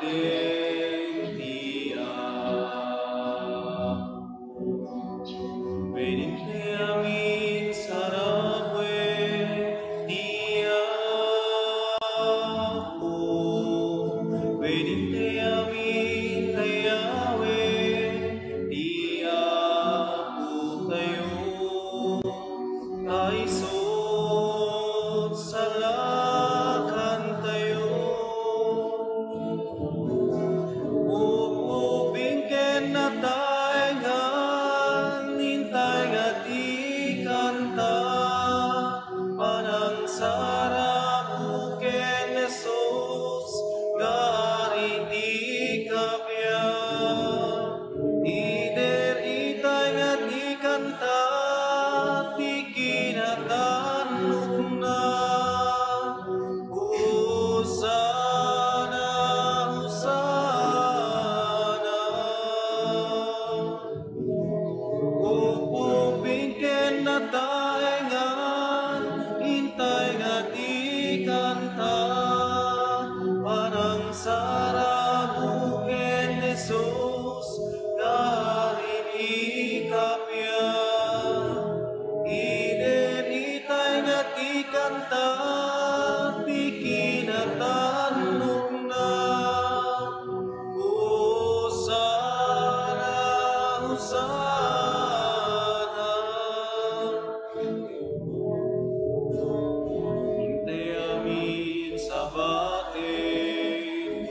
dia. Venite a mí, sarà buen día. Venite a mí, Yahweh, dia po tayo. Taisot salakan tayo. Upupingken na taingan, hintay nga di kanta. Panang sarap ken Jesus, gari di kapya. Ider itay nga di kanta, di kinatanong na. Hosana, Hosana. Upupingken na taingan, hintay nga di kanta. Parang sarap ken Jesus, gari di kapya. Iden itay nga di kanta, di kinatanong na. Hosana, Hosana. Hinte amin sa batin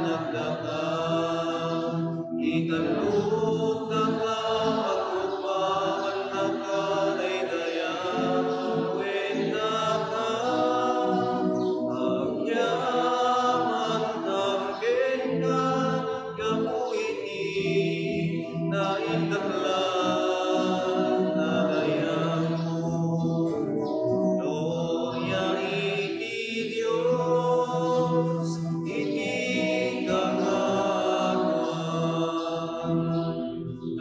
nagdaka, italog na ka, pagkupaman na ka, daydaya, wenda ka, agyaman tamken ka, gamuiti, naitaglan, nadayang mo. Gloria iti Dios, iti kangatuan.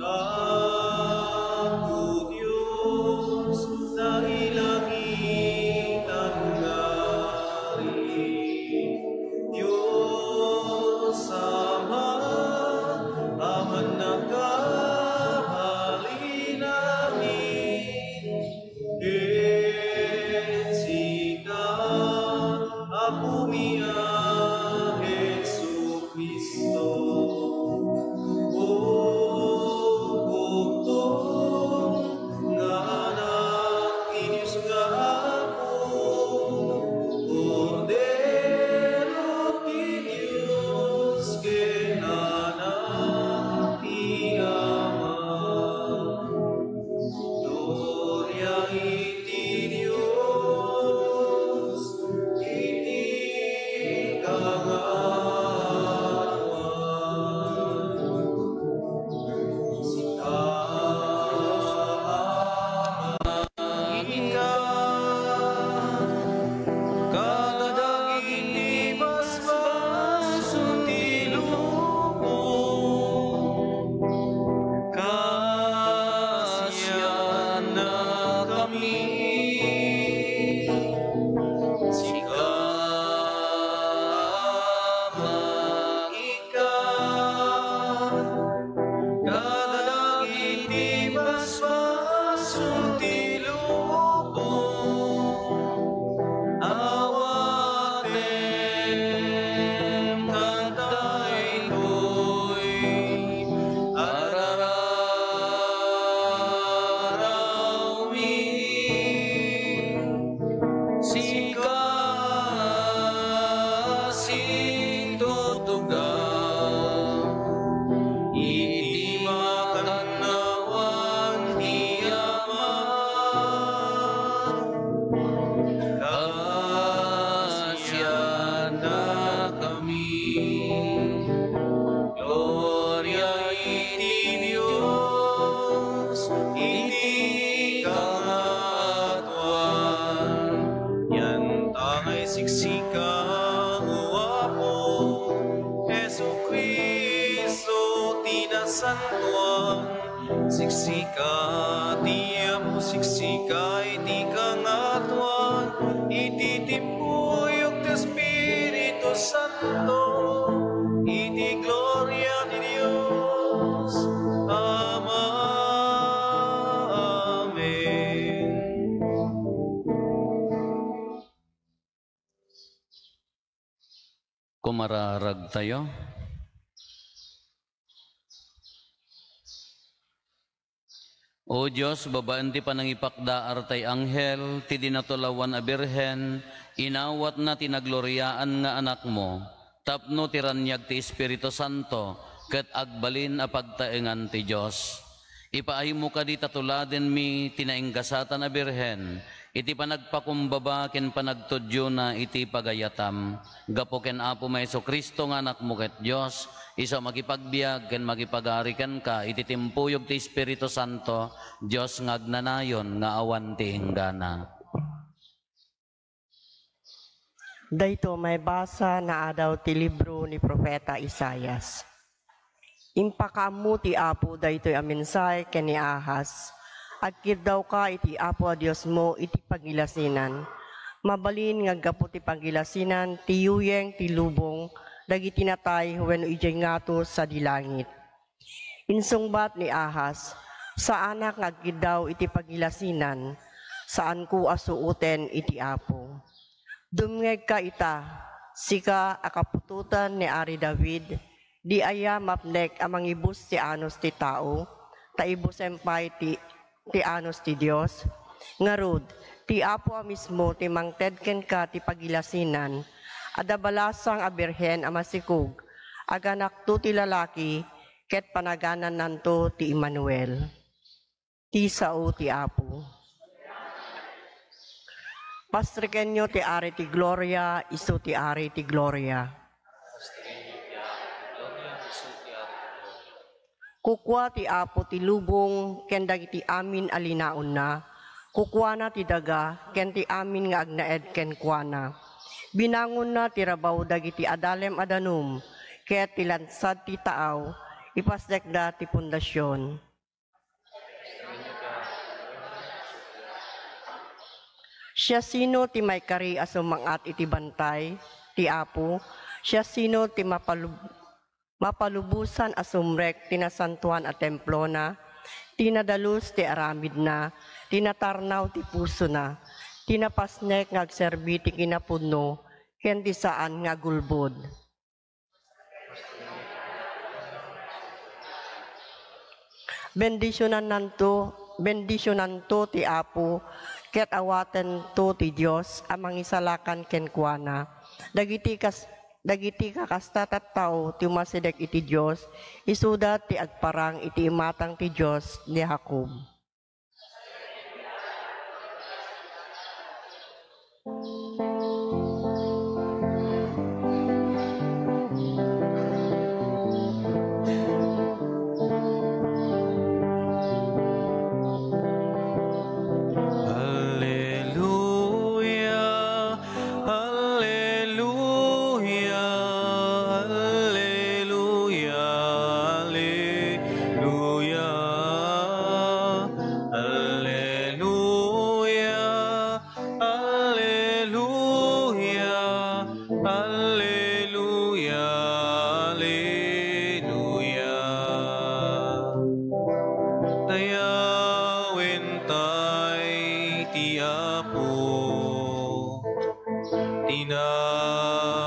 Aku Dios, na ilangitan gari. Diyos Ama, aman nakahali namin. Jessica, aku mia Jesu Kristo. O bukton nga anak ni Diyos nga ako, Cordero ti Diyos, kenanak ti Ama. Gloria iti Dios, iti kangatuan. Sika ika, kadagiti basbason ti lubong, kasyan na kami. Sika ika, kadagiti basbason ti lubong, awatem kantay ko'y arararawin. Sika sintutugaw, iti makanawan ti Ama. Kasya na kami. Gloria iti Dios, iti kangatuan. Yan tangay siksika, huwapo, Jesu Kristo, tinasantuan. Siksika, tiya mo, siksika, iti kangatuan. Iti timpuyok ti Espiritu Santo, iti gloria di Dios. Ama. Amen. Kumararag tayo. O Diyos, babaan ti panangipakdaar tay anghel, ti dinatulawan a birhen, inawat na tinagloryaan nga anak mo, tapno tiranyag ti Espiritu Santo, ket agbalin a pagtaengan ti Diyos. Ipaahimo ka di tatuladen mi tinainggasatan a birhen, iti panagpakumbaba ken panagtudyo na iti pagayatam. Gapo ken Apo Maeso Kristo nga anak mo ket Diyos, isa makipagbiag ken makipagarikan ka iti timpuyog ti Espiritu Santo, Diyos nga agnanayon nga awan ti hinggana. Dayto may basa na adaw ti libro ni Propeta Isaias. Impakamu ti Apo daytoy a mensahe ken ni Ahaz. Agkid daw ka iti Apo a Dios mo iti pagilasinan. Mabalin nga gapu ti pagilasinan ti yuyeng ti lubong dagiti natay wenno ijay ngato sa dilangit. Insungbat ni Ahaz, sa anak nga agkid daw iti pagilasinan, saan ko asuuten iti Apo. Dumngeg ka ita, sika akapututan ni Ari David, di aya mapnek amang ibus ti anos ti tao, taibus empay ti anos ti Dios. Ngarud, ti Apo mismo ti mangtedken ka ti pagilasinan, adabalasang a birhen a masikog, aganak to ti lalaki, ket panaganan nanto ti Emmanuel. Ti sao ti Apo. Pastriken nyo ti ari ti Gloria, iso ti ari ti Gloria. Kukwa ti Apo ti lubong, ken dagiti amin alinaon na, kukwana ti daga, ken ti amin nga agnaed ken kuana. Binangon na ti rabaw dagiti adalem adanum, ket ti lansad ti taaw, ipasdekda ti pundasyon. Siya sino ti may kari asumangat iti bantay, ti Apo, siya sino ti mapalubusan asumrek tinasantuan a templo na, tinadalus ti aramid na, tinatarnaw ti puso na, tinapasnek ngagserbi ti kinapudno, ken ti saan nga gulbod. Bendisyonan to ti Apo, ket awaten to ti Dios amang isalakan ken kuana. Dagiti kakasta tattao ti umasidek iti Dios, isudat ti agparang iti imatang ti Dios ni Jacob.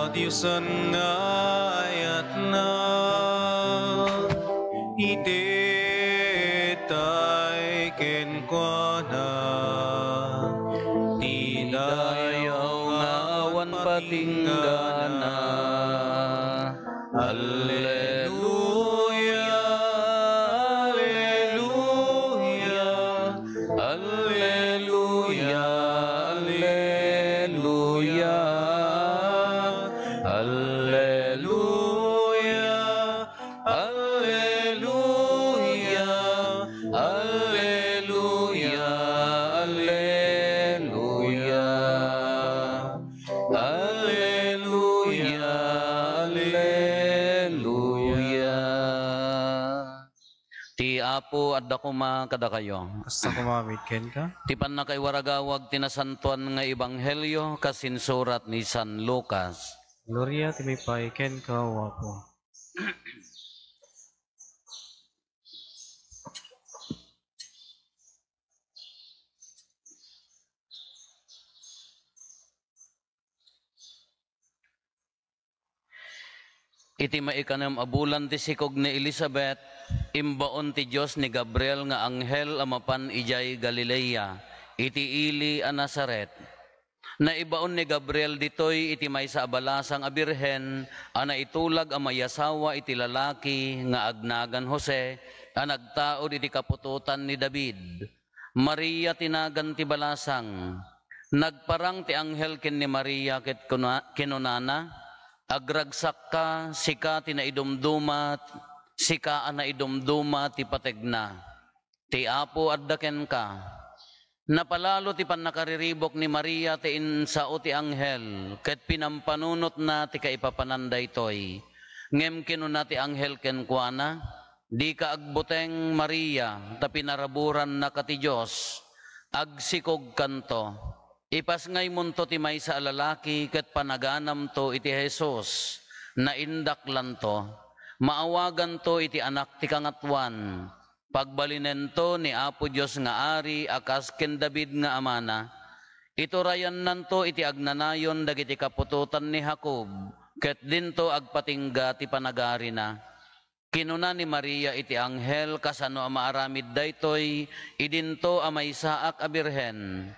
Diyusan nga ayat na itetay kenkwana ti dayaw nga awan patinggana. Alleluia, alleluia, alleluia, alleluia. Alleluia, alleluia, alleluia, alleluia, alleluia, alleluia. Ti Apo adda kuma kada kayo. Basta kumamit ken ka? Ti panakaiwaragawag tinasantuan nga ebanghelyo kasinsurat ni San Lucas. Gloria ti may pai ken ka wapo. Iti maikanam abulan ti sikog ni Elizabeth, imbaon ti Dios ni Gabriel nga anghel amapan ijay Galilea, iti ili a Nazaret. Naibaon ni Gabriel ditoy iti maysa a balasang a birhen, a naitulag a mayasawa iti lalaki nga agnagan Jose, a nagtaod iti kapututan ni David. Maria tinagan ti balasang. Nagparang ti anghel ken ni Maria ket kinunana, agragsak ka, sika tinaidumduma, sika a naidumduma ti pategna. Ti Apo addaken ka. Napalalo ti panakariribok ni Maria ti insao ti anghel, ket pinampanunot na ti kaipapananday toy. Ngem kinuna ti anghel ken kuana, di ka agbuteng Maria, ta pinaraburan na ka ti Diyos, agsikog kanto. Ipas ngay munto ti maysa a lalaki, ket panaganam to iti Jesus, na indaklan to. Maawagan to iti anak ti kangatwan, pagbalinen to ni Apo Diyos nga ari akas ken David nga amana. Iturayan nanto iti agnanayon dagiti kapututan ni Jacob, ket dinto agpatingga ti panagari na. Kinuna ni Maria iti anghel kasano a maaramid daytoy, idinto a maysaak a birhen.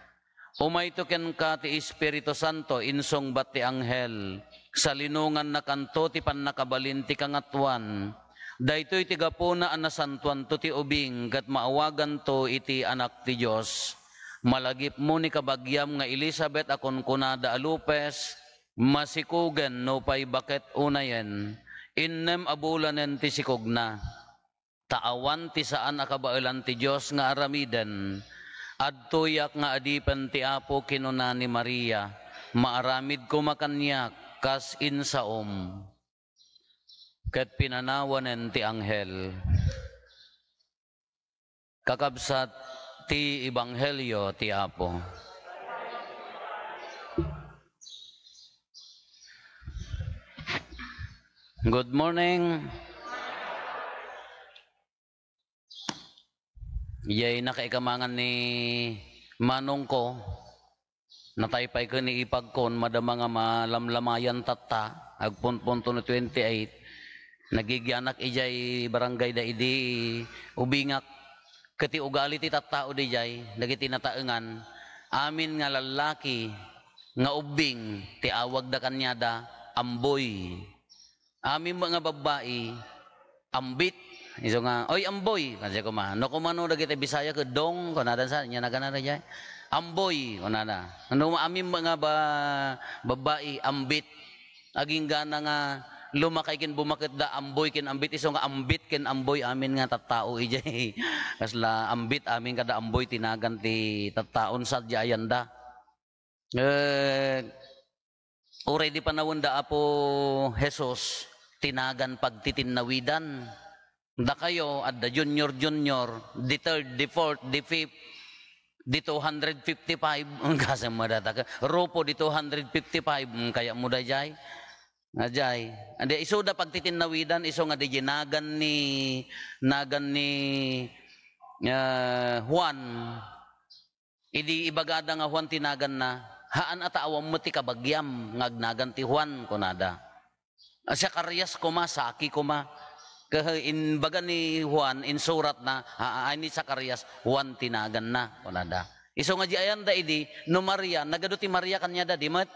Umayto ken ka ti Espiritu Santo insong bat ti anghel, Sa linungan na kanto ti pannakabalin ti kangatuan. Daytoy ti gapuna an nasantuan to ti ubing kat maawagan to iti anak ti Dios. Malagip mo ni kabagyam nga Elizabeth akon kunada alupes, masikugen no pay baket unayen, innem abulanen ti sikogna. Taawan ti saan akabailan ti Dios nga aramiden, adtoyak nga adipen ti Apo kinuna ni Maria, maaramid ko makanyak kas insaom. Ket pinanawanen ti anghel. Kakabsat ti Ebanghelyo ti Apo. Good morning. Iyay nakaikamangan ni manong ko, nataypay ko ni ipagkon, madama nga malamlamayan tata, agpunpunto no 28, nagigyanak ijay barangay da idi ubingak kati ugali ti tattao di jay dagiti nataengan amin nga lalaki nga ubing ti awag da kanyada amboy, amin mga babae ambit iso nga oy amboy kasi kuma no kumano dagiti Bisaya ke dong kunadan sa nya nagana jay amboy kunada no amin mga babae ambit aging gana nga lumakay kin bumakit da amboy kin ambit iso nga ambit kin amboy amin nga tattao ijay kasla ambit amin kada amboy tinagan ti tattaon sadya ayanda already panawon da Apo Jesus tinagan pagtitinnawidan da kayo at the junior the third the fourth the fifth di 255 kasi mo data ka ropo di 255 kaya mo da jay ajay ande iso da pagtitinnawidan iso nga di nagan ni Juan idi ibagada nga Juan tinagan na haan ata awam mo ti kabagyam ngagnagan ti Juan kunada asya karyas kuma saki kuma in baga ni Juan in surat na ni Zacarias Juan tinagan na kunada iso nga di ayan da idi no Maria nagado ti Maria kanya da di mat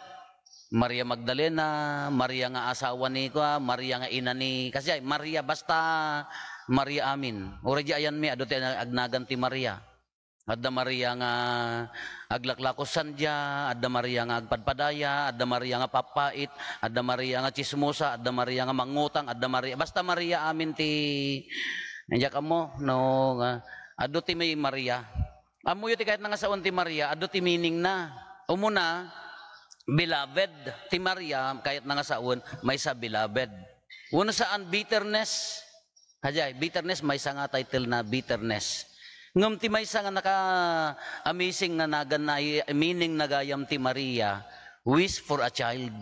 Maria Magdalena, Maria nga asawa ni ko, Maria nga ina ni kasi Maria basta Maria amin. Ora di ayan mi ado ti agnagan ti Maria. Adda Maria nga aglaklakosan dia, adda Maria nga agpadpadaya, adda Maria nga papait, adda Maria nga chismosa, adda Maria nga mangutang, adda Maria basta Maria amin ti nandiya kamo no ado ti may Maria. Amo yo ti kahit nga saon ti Maria, ado ti meaning na. Umuna beloved ti Maria kahit nga saon may sa beloved. Uno saan bitterness. Hajay bitterness may sa nga title na bitterness. Ngem ti may sa nga naka amazing nga nagan na meaning nagayam ti Maria wish for a child.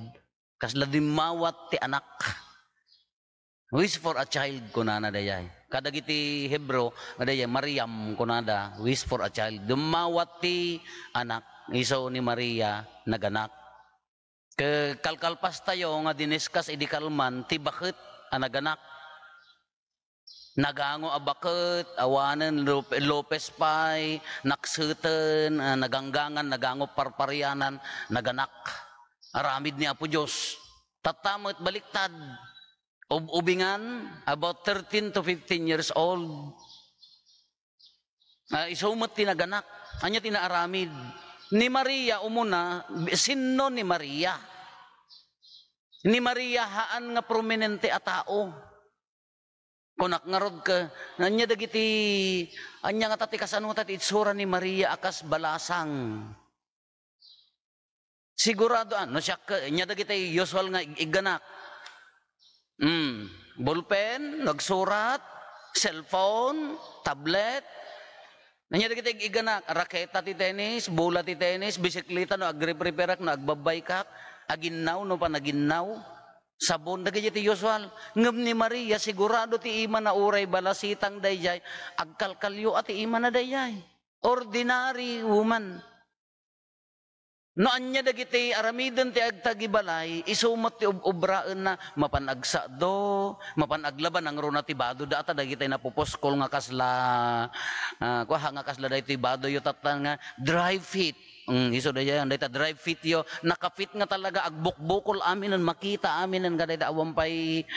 Kasla dimawat ti anak. Wish for a child kunana dayay. Kadagiti Hebro dayay Mariam kunada wish for a child. Dumawat ti anak iso ni Maria naganak. Kalkalpas tayo nga diniskas idikalman ti bakit anaganak nagango abakit awanen Lopez pay nakseten naganggangan nagango parparianan naganak aramid ni Apo Dios tatamot baliktad ubingan about 13 to 15 years old isumot tinaganak anya tinaaramid ni Maria umuna, sino ni Maria? Ni Maria haan nga prominente a tao. Kunak ngarod ka, anya dagiti, anya nga tati kasano tati itsura ni Maria akas balasang. Sigurado ano siya ka, anya dagiti usual nga iganak. Ballpen, nagsurat, cellphone, tablet, nanya dagiti iganak, raketa ti tennis, bola ti tennis, bisikleta no agre-preparak no agbabay kak, aginnaw no panaginnaw, sabon dagiti ti usual. Ngem ni Maria sigurado ti ima na uray balasitang dayjay, agkalkalyo at ti ima na dayjay. Ordinary woman. No anya dagiti aramiden ti agtagibalay isumot ti obraan na mapanagsa do mapanaglaban ang runa ti bado data dagiti napuposkol nga kasla kuha nga kasla dagiti bado yo tatan nga dry fit iso dayan dayta dry fit yo nakafit nga talaga agbukbukol amin ang makita amin ang gaday awam pay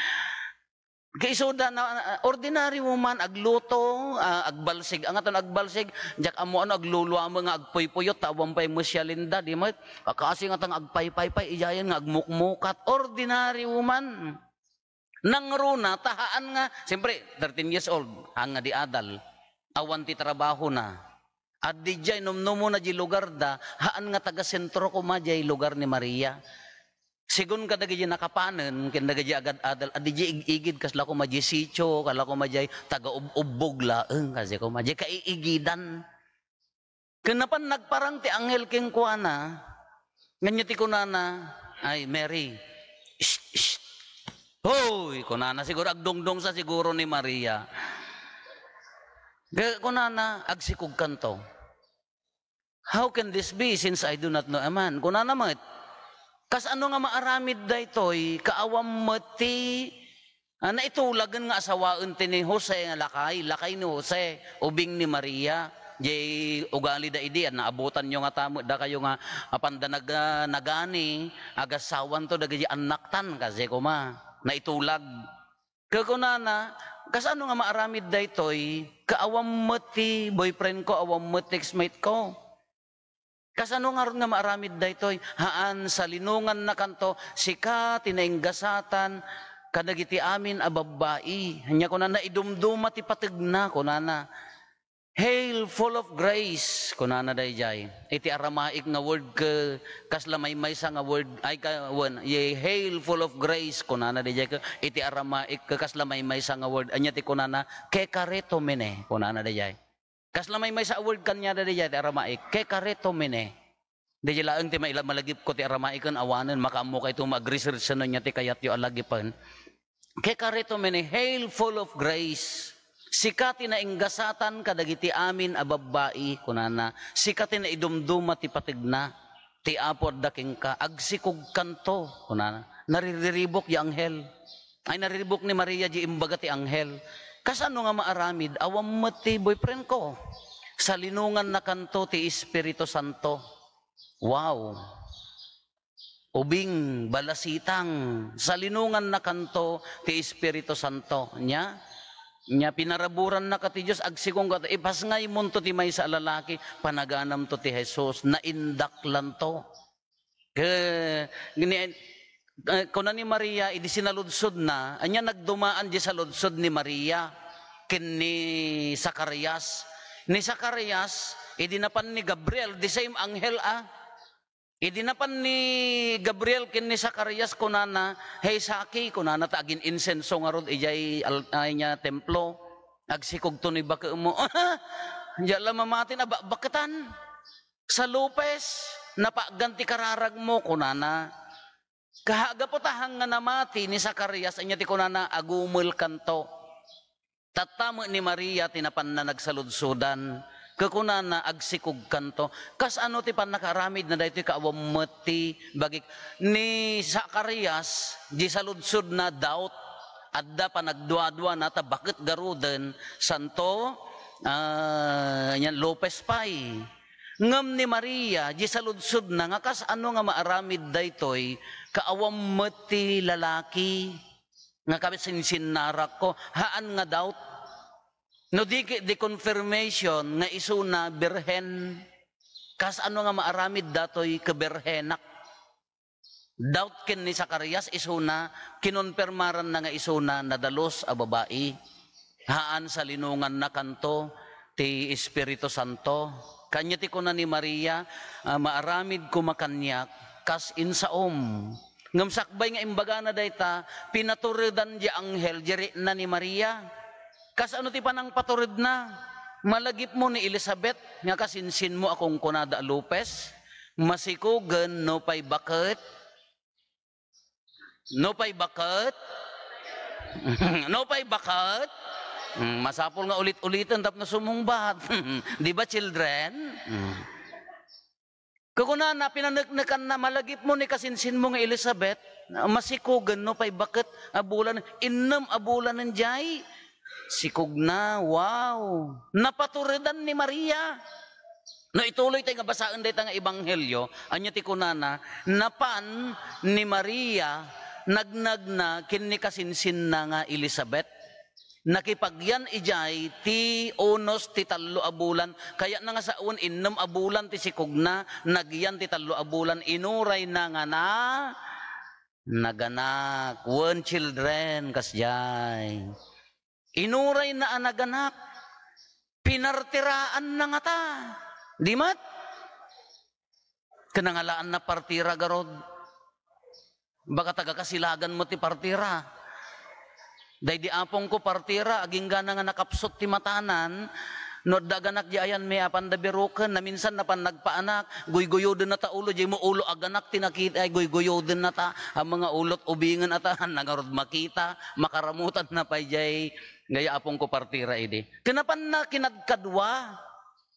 kaisoda na ordinary woman agluto agbalsig ang aton agbalsig jak amo ano agluluwa mo nga agpuypuyot tawang pay musyalinda di mo kasi nga tang agpaypaypay iyayan nga agmukmukat ordinary woman nang runa tahaan nga siyempre 13 years old hanga di adal awan ti trabaho na at di jay numnumo na di lugar da haan nga taga sentro ko ma jay lugar ni Maria. Sigun kadagay nakapanen ken dagay agad adal adi igid kasla ko maji sitio kala ko majay taga ubbog laeng kasi ko majay kaiigidan kenapan nagparang ti anghel king kuana nganya ti kunana ay Mary shh, hoy kunana siguro agdongdong sa siguro ni Maria kunana agsikog kanto how can this be since I do not know a man kunana mat kas ano nga maaramid daytoy kaawam mati na itulagan nga asawaan ti ni Jose nga lakay ni Jose ubing ni Maria jay ugali da idi at naabutan nyo nga tamo da kayo nga apanda nagani agasawan to dagay anaktan kasi kuma na itulag kakunana kas ano nga maaramid daytoy kaawam mati boyfriend ko awam mati ex-mate ko. Kasano nga ron nga maaramid daytoy haan sa linungan na kanto sika tinainggasatan kadagiti amin a babbai nya kunana idumduma ti pategna kunana hail full of grace kunana dayjay iti Aramaik nga word ke kasla maysa nga word ay ye hail full of grace kunana dayjay iti Aramaik ke kasla maysa nga word anya ti kunana kekareto mene kunana dayjay. Kasla may sa word kanya dadi ti Aramaik kekareto mene. Di laeng ti malagip ko ti Aramaik kan awanen makaammo kay tu mag-research sa nya ti kayat yo alagipan. Kekareto mene hail full of grace. Sikati na inggasatan kadagiti amin a babbai kunana. Sikati na idumduma ti patigna. Ti apod daking ka agsikog kanto kunana. Nariribok ya anghel. Ay nariribok ni Maria di imbaga ti anghel. Kasano nga maaramid, awam mati boyfriend ko. Sa linungan na kanto ti Espiritu Santo. Wow. Ubing balasitang sa linungan na kanto ti Espiritu Santo. Nya pinaraburan na ka ti Diyos agsikong ka ipas ngay munto ti may sa lalaki panaganam to ti Jesus na indaklan to. Kuna ni Maria, idi sinaludsod na, anya nagdumaan di sa ludsod ni Maria, kin ni Zacarias. Ni Zacarias, idi napan ni Gabriel, the same anghel Idi napan ni Gabriel kin ni Zacarias kunana, hey Saki, kunana tagin insenso nga rod, ijay niya templo, agsikog to ni baka mo, jala mamatin, bakatan, sa Lopez, napaganti kararag mo, kunana, kahaga po tahang nga namati ni Zacarias anya ti kunana agumul kanto. Tatamo ni Maria tinapan na nagsaludsudan kakunana agsikog kanto. Kas ano ti pan nakaramid na daytoy kaawam mati bagik ni Zacarias di saludsud na doubt adda pa nagduadwa na ta bakit garuden santo yan Lopez pay. Ngam ni Maria, di saludsud na nga kas ano nga maaramid daytoy kaawam mati lalaki nga kapit sinsinnarak ko haan nga doubt no di confirmation nga isuna birhen kas ano nga maaramid datoy keberhenak doubt ken ni Zacarias isuna kinonpermaran na nga isuna nadalos a babae haan sa linungan na kanto ti Espiritu Santo. Kanya ti kuna ni Maria, maaramid kumakanyak, kas insaom. Ngam sakbay nga imbaga na dayta, pinaturedan di anghel, jeri na ni Maria. Kas ano ti panang patured na, malagip mo ni Elizabeth, nga kasinsin mo akong kunada Lopez, masikugan, no pay bakit? No pay bakit? No pay bakit? Masapol nga ulit-ulitan tap na sumungbat. Di ba children? Kakuna na pinanagnakan na malagip mo ni kasinsin mo nga Elizabeth, masikugan no pay bakit abulan, innam abulan ng jay. Sikog na, wow. Napaturidan ni Maria. No ituloy tayo nga basaan dito nga ebanghelyo, anya ti kunana, napan ni Maria, nagnagna kinni kasinsin na nga Elizabeth. Nakipagyan ijay ti unos ti tallo abulan kaya na nga saun innam abulan ti sikugna nagyan ti tallo abulan inuray na nga na naganak one children kasjay inuray na naganak pinartiraan na nga ta di mat kanangalaan na partira garod baka taga kasilagan mo ti partira. Day di apong ko partira, aging gana nga nakapsot ti matanan, no daganak di ayan may apan da biruken, na minsan na pan nagpaanak, guyguyoden na ta ulo, di mo ulo aganak tinakita, ay guyguyoden na ta, ang mga ulot ubingan atahan, nagarod makita, makaramutan na pa jay, gaya apong ko partira idi. Kanapan na kinagkadwa,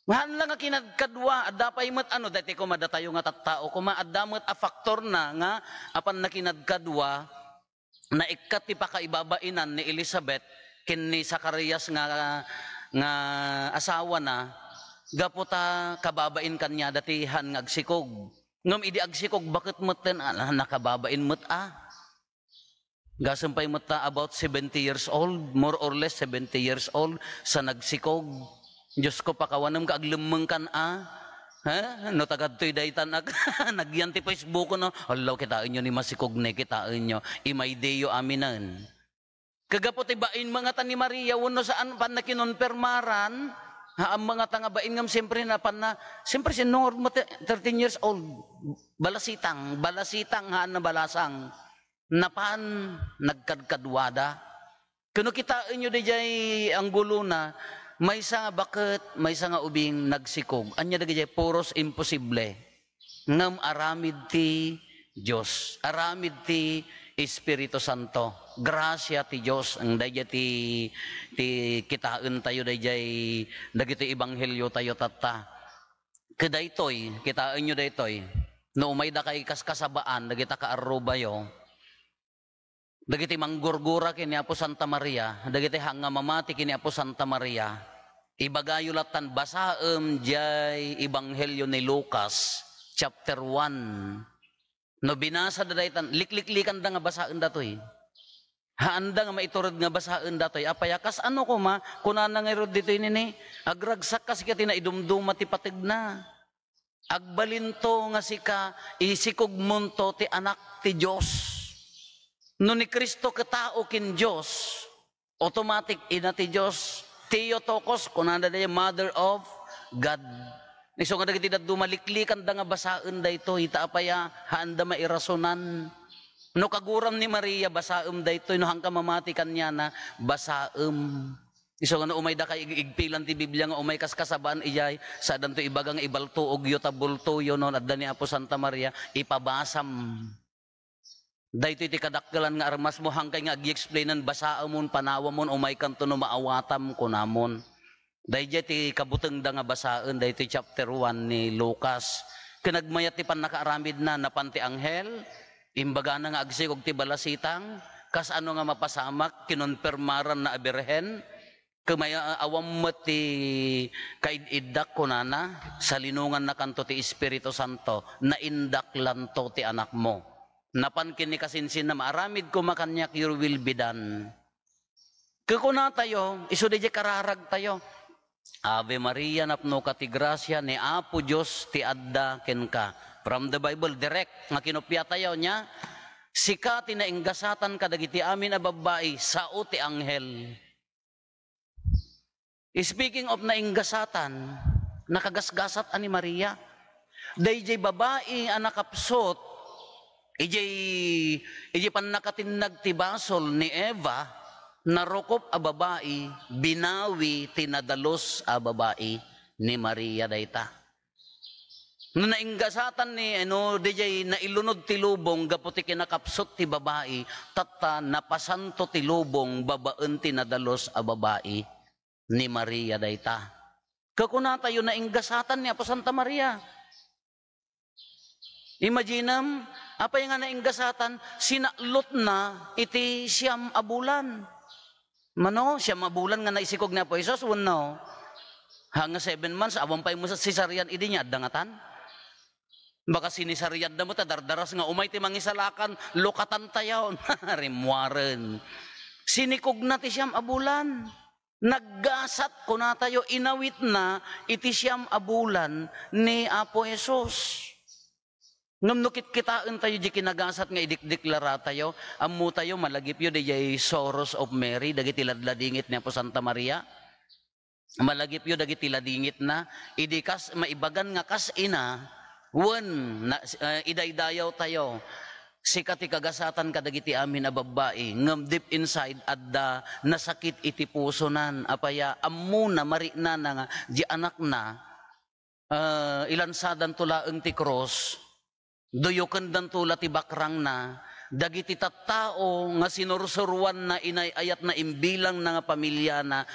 mahan lang nga kinagkadwa, adda pa imot ano, dati ko madatayo nga tattao, kuma adda mo't a faktor na nga, apan na kinagkadwa, na ikat ti pakaibabainan ni Elizabeth ken ni Zacarias nga asawa na gaputa kababain kanya datihan nga agsikog ngam idi agsikog bakit meten nakababain met gasampay meta about 70 years old more or less 70 years old sa nagsikog Diyos ko pakawanam ka aglemeng kan no tagadtoy daytan nagyan ti Facebook no Allah kitain nyo ni masikogne kitain nyo imaydeyo aminan kagaputi bain mga ta ni Maria uno saan pan na kinonpermaran ang mga tanga bain ngam siyempre na pan na siyempre si normal 13 years old balasitang haan na balasang napan nagkadkadwada kuno kitain nyo dijay ang gulo na may isa nga bakit, may isa nga ubing nagsikog. Anya dagay puros imposible. Ngam aramid ti Diyos. Aramid ti Espiritu Santo. Grasya ti Diyos. Ang dagay ti kitaan tayo dagay dagiti ebanghelyo tayo tata. Kadaytoy, kitaan nyo daytoy. No umay da kay kaskasabaan, dagita kaarubayo. Dagiti manggurgura kini Apo Santa Maria, dagiti hanga mamati kini Apo Santa Maria. Ibagayo latan basaem jay ebanghelyo ni Lucas chapter 1. No binasa da daytan likliklikan da nga basaan datoy. Haanda nga maiturod nga basaan datoy. Apayakas ano ko ma kunana nga irod ditoy nini agragsak kas kiti na idumduma ti patigna. Agbalinto nga sika isikog munto ti anak ti Dios. No ni Kristo katao kin Diyos, automatic ina ti Diyos, Theotokos, kunanda da Mother of God. Iso nga dagiti dumaliklikan da nga basaan da ito, itaapaya, haanda mairasonan. No kaguram ni Maria, basaem da ito, no hangka mamati kanya na, basaem. Iso nga no umay da kay igpilan ti Biblia nga umay kaskasabaan iyay, sa danto ibagang ibalto og yutabulto yun, no, at da ni Apo Santa Maria, ipabasam. Dahito iti kadakkelan nga armas mo hangkay nga agi-explainan basaamon panawamon umay kanto no maawatam kunamon. Dahito iti kabuteng da nga basaan dahito chapter 1 ni Lucas. Kinagmayat ti pan nakaaramid na napanti anghel, imbaga na nga agsikog ti balasitang, kas ano nga mapasamak, kinonpermaran na abirhen, kumaya awam mo ti kaididdak kunana, sa linungan na kanto ti Espiritu Santo, na indak lanto ti anak mo. Napan kini kasinsin na maaramid ko makanyak your will be done. Kukuna tayo, iso di kararag tayo. Ave Maria napno ka ti grasya ni Apo Diyos ti adda ken ka. From the Bible direct nga kinopya tayo nya. Sika ti nainggasatan ka dagiti amin a babae sao ti anghel. Speaking of nainggasatan, nakagasgasat ani Maria. Dayjay babae ang nakapsot Iji pan nakatinag ti basol ni Eva, narukop a babae, binawi tinadalos a babae ni Maria dayta. No nainggasatan ni DJ nailunod ti lubong gaputi kinakapsot ti babae, tata napasanto ti lubong babaen tinadalos a babae ni Maria dayta. Kakuna tayo nainggasatan ni Apo Santa Maria. Imaginam, apay nga nainggasatan, sinaklot na iti siyam abulan. Mano, siyam abulan nga naisikog na po Isos, no? Hanga 7 months, awang pa mo sa sisaryan, idi niya, dangatan. Baka sinisaryan na mo, dardaras nga, umay ti mangisalakan, lokatan tayaw, rimwaren. Sinikog na ti siyam abulan. Naggasat ko na tayo, inawit na iti siyam abulan ni Apo Jesus. Ngamnukit kitaan tayo di kinagasat nga idikdeklara tayo, ammo tayo malagip yun di Sorrows of Mary, dagiti ladladingit niya po Santa Maria. Malagip yun dagiti ladingit na, idikas maibagan nga kas ina, idaydayaw tayo. Sikati kagasatan kadagiti amin a babae, ngam deep inside adda nasakit iti pusonan, apaya ammo na marina na nga, di anak na, ilansadan tulaeng ti cross, doyoken dan tula ti bakrang na, dagiti tattao nga sinursuruan na inayayat na imbilang na nga pamilya na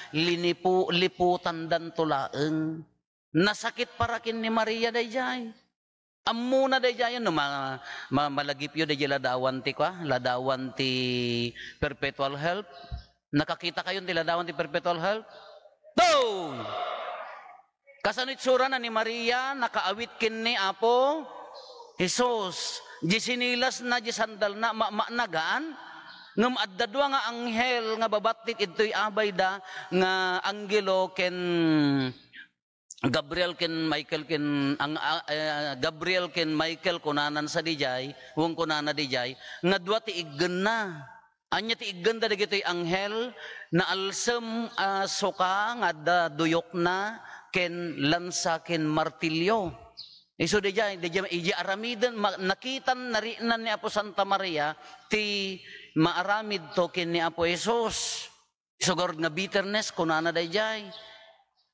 liputan dan tulaeng. Nasakit parakin ni Maria dayjay. Ammo na dayjay no malagip yo dayjay ladawan ti ladawan ti perpetual help. Nakakita kayo ti ladawan ti perpetual help? Do! Kasanit sura na ni Maria nakaawit kin ni Apo Jesus, di sinilas na, di sandal na, nagaan, ngam adda dua nga anghel nga babatit ito'y abay da, nga anggelo ken Gabriel ken Michael ken Gabriel ken Michael kunanan sa dijay, wong kunana dijay, nga dua ti iggen na. Anya ti iggen da dagitoy anghel na alsem soka nga da duyok na ken lansa ken martilyo. Iso dejay iji aramiden nakitan narinan ni Apo Santa Maria ti maaramid to ken ni Apo Jesus. Isugor nga bitterness kunana dayjay.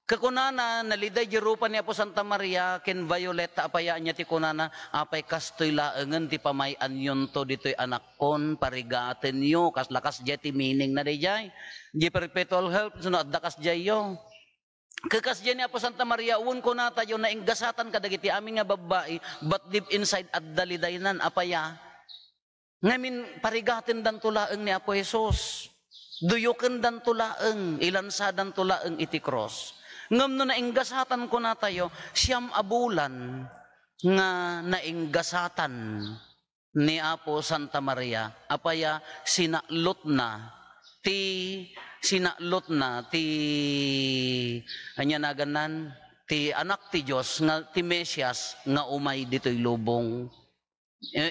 Kakunana naliday jerupan ni Apo Santa Maria ken Violeta apayaan niya ti kunana apay kastoy laengen ti pamayan yon to ditoy anak kon parigaten yo kas lakas jay ti meaning na dayjay. Di perpetual help sunod dakas jay yo. Kakas dyan ni Apo Santa Maria, uwan ko na tayo na inggasatan kadagiti amin nga babae, but deep inside at dalidaynan, apaya. Ngamin parigatin dan tulaeng ni Apo Jesus. Duyuken dan tulaeng, ilansa dan tulaeng iti cross. Ngam no nainggasatan ko na tayo, siyam abulan nga nainggasatan ni Apo Santa Maria, apaya sinaklot na ti anya naganan ti anak ti Dios nga ti Mesias nga umay ditoy lubong.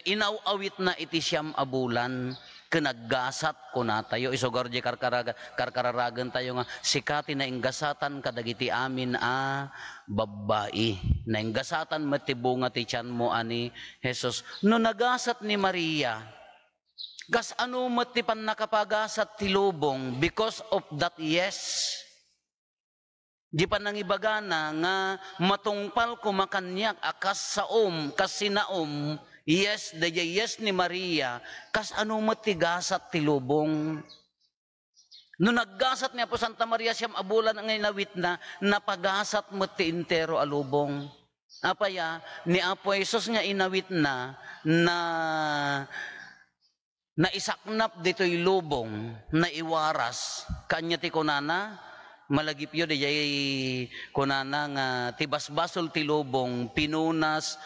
Inawawit na iti siyam abulan kenaggasat ko na tayo isugor di karkararagan tayo nga sikati na inggasatan kadagiti amin a babae na inggasatan matibunga ti tiyan mo ani Jesus no nagasat ni Maria. Kas ano matipan nakapagasat ti lubong because of that yes. Di pa nangibagana nga matungpal kumakanyak akas saom, kas sinaom, yes, daya yes ni Maria, kas ano matigasat ti lubong. No naggasat niya po Santa Maria siyam abulan ang inawit na, napagasat mo ti intero alubong. Apaya, ni Apo Jesus nga inawit na isaknap dito'y lubong na iwaras kanya ti kunana malagip yun di kunana nga tibasbasol ti lubong pinunas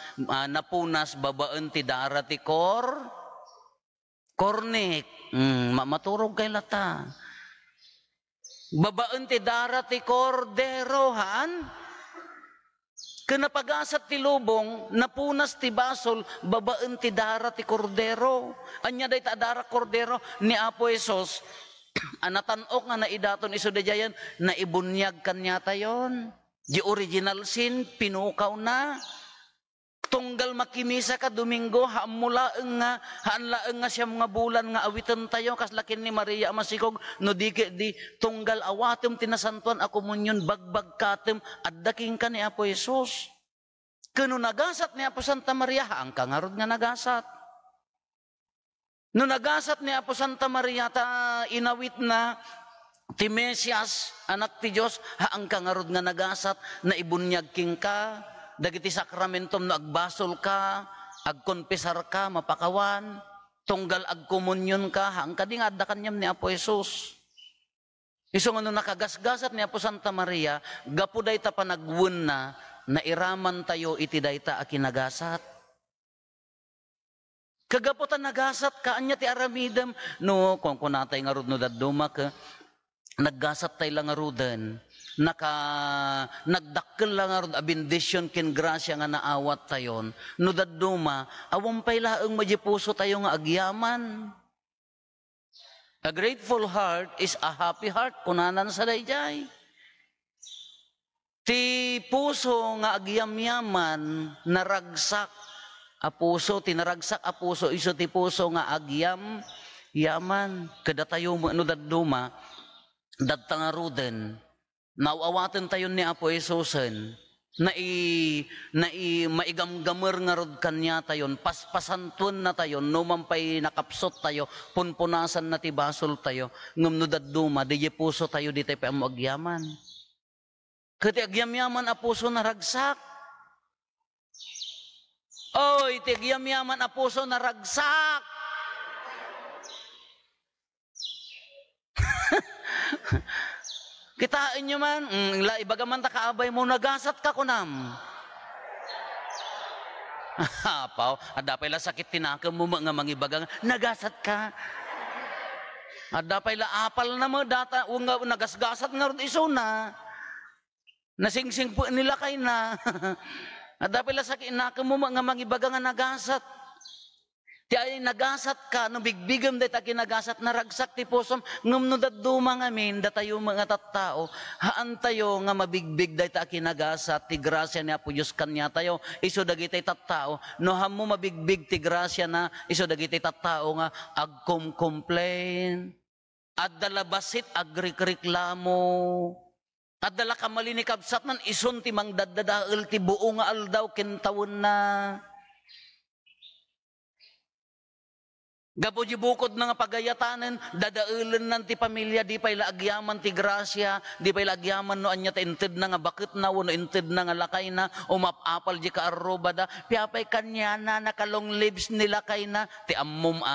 napunas babaan ti dara ti kornik maturog kay lata babaan ti dara ti kordero han kanapagasat ti lubong, napunas ti basol, babaan ti dara ti kordero. Anya day ta dara kordero ni Apo Jesus, anatanok nga naidaton iso dayayan, naibunyag kanya tayon. Di original sin, pinukaw na. Tunggal makimisa ka Domingo, haamulaeng nga siyam nga bulan nga awitan tayo, kaslakin ni Maria masikog, no di tunggal awatem tinasantuan ako munyon bagbag katem, addaking ka ni Apo Jesus. Kano nagasat ni Apo Santa Maria, haang kangarod nga nagasat. No nagasat ni Apo Santa Maria, inawit na, ti Mesias, anak ti Diyos, haang kangarod nga nagasat, na ibunyag king ka, dagiti sakramentom na agbasol ka, agkonpisar ka, mapakawan, tunggal agkomunyon ka, hangka di nga adda kanyam ni Apo Jesus. Iso nga no nakagasgasat ni Apo Santa Maria, gapo dayta panagwun na iraman tayo iti dayta a kinagasat. Kagaputan nagasat ka, anya ti aramidem, no, kung kunatay nga rod no daduma ka, naggasat tayo lang nga roden, nagdakkel lang nga rod a bendisyon ken grasya nga naawat tayon, no daduma, awampay laeng majipuso tayo nga agyaman. A grateful heart is a happy heart, kunanan sa dayjay. Ti puso nga agyamyaman, naragsak a puso, tinaragsak a puso, iso ti puso nga yaman. Kada tayo no daduma, dadta nga ruden, nauawaten tayo ni Apo Jesusen, maigamgamer nga rod kanya tayon, paspasantuan na tayo, numampay nakapsot tayo, punpunasan na ti basol tayo, ngam no daduma, di puso tayo, di tayo pa mo agyaman. Kati agyamyaman a puso na ragsak. Oy, ti agyamyaman a puso na ragsak. Kitain nyo man, ibagaman ta kaabay mo, nagasat ka kunam. Apaw, adapay la sakit tinakam mo nga mangibagang, nagasat ka. Adapay la apal na mo, data, nga nagasgasat nga ron iso na. Nasingsing po nila kay na. Adapay la sakit tinakam mo nga mangibagang nagasat. Ti ay nagasat ka, no bigbigam day ta kinagasat, naragsak ti pusom, ngam no daduma ngamin, datayo mga tattao, haan tayo nga mabigbig day ta kinagasat, ti grasya ni Apo Diyos kanya tayo, iso dagitay tattao, no hamo mabigbig ti grasya na, iso dagitay tattao nga, agkom-complain, at dalabasit agrik-reklamo, at dala kamali ni kabsat nan, ison ti mang daddadaal, ti buo nga aldaw, kintawon na, gapo di bukod na nga pagayatanen, dadaulan ng ti pamilya, di pa'y laagyaman ti grasya, di pa'y laagyaman no anya ta inted na nga bakit na, no inted na nga lakay na, umapapal di ka arroba da, piyapay kanya na, nakalong lives nila kay na, ti ammum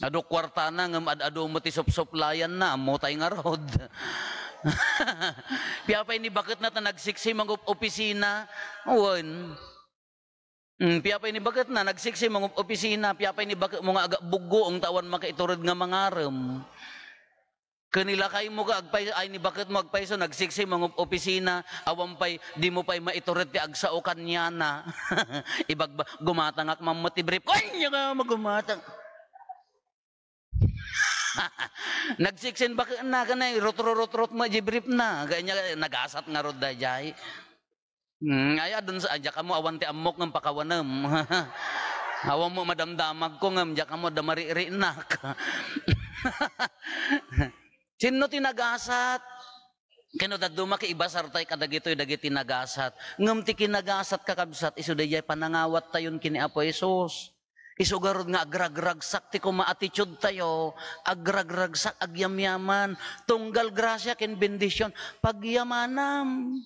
Ado kwarta na, ngam ado mo ti sop-soplayan na, mo tay nga rod. Piyapay ni bakit na ta nagsiksi mang opisina, uwan. Piyapay ni bagat na, nagsiksi mga opisina, piyapay ni bagat mga aga bugo ang tawan makaiturod nga mga aram. Kanila kay mo ka, ay ni bagat mo agpaiso, nagsiksi mga opisina, awampay, di mo pa'y maiturod ti agsao kanya na. Ibagba, gumatang ak mamatibrip, kanya ka magumatang. Nagsiksin bagat na, kanay, rot-rot mo, jibrip na, kanya nagasat nga rod da jay. Ay, adun sa adya ka mo, awan ti amok ng pakawanam. Awan mo madamdamag ko ngam, adya ka mo damari-rinak. Sino tinagasat? Kano daduma ki ibasar tay kadagitoy dagiti nagasat. Ngam ti kinagasat kakabsat, iso dayay panangawat tayon kini Apo Jesus. Iso garod nga agragragsak ti kuma-attitude tayo, agragragsak agyamyaman, tunggal grasya ken bendisyon, pagyamanam.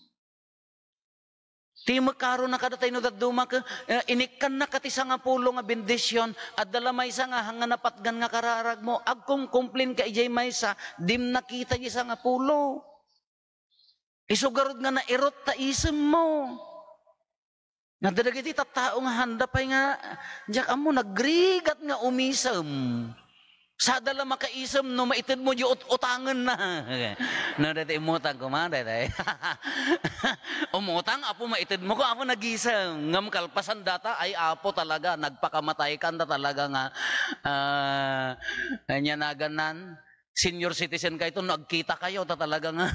Ti makaro na kada tayo daduma ka, inikan na katisa nga pulo nga bendisyon, at dala maysa nga hanga napatgan nga kararag mo, agkong kumplin ka ijay maysa, dim nakita isa nga pulo. Isugarod nga nairot ta isem mo. Nga dadagiti tattao nga handa pa'y nga, diyak mo nagrigat nga umisem. Sa dala makaisem no maitid mo yung utangan na. No, dati umutang ko man, dati. Umutang, apo maitid mo ko, apo nagisem. Ngam kalpasan data, ay apo talaga, nagpakamatay kan talaga nga. Kanya na ganan. Senior citizen kayo ito, nagkita kayo, talaga nga.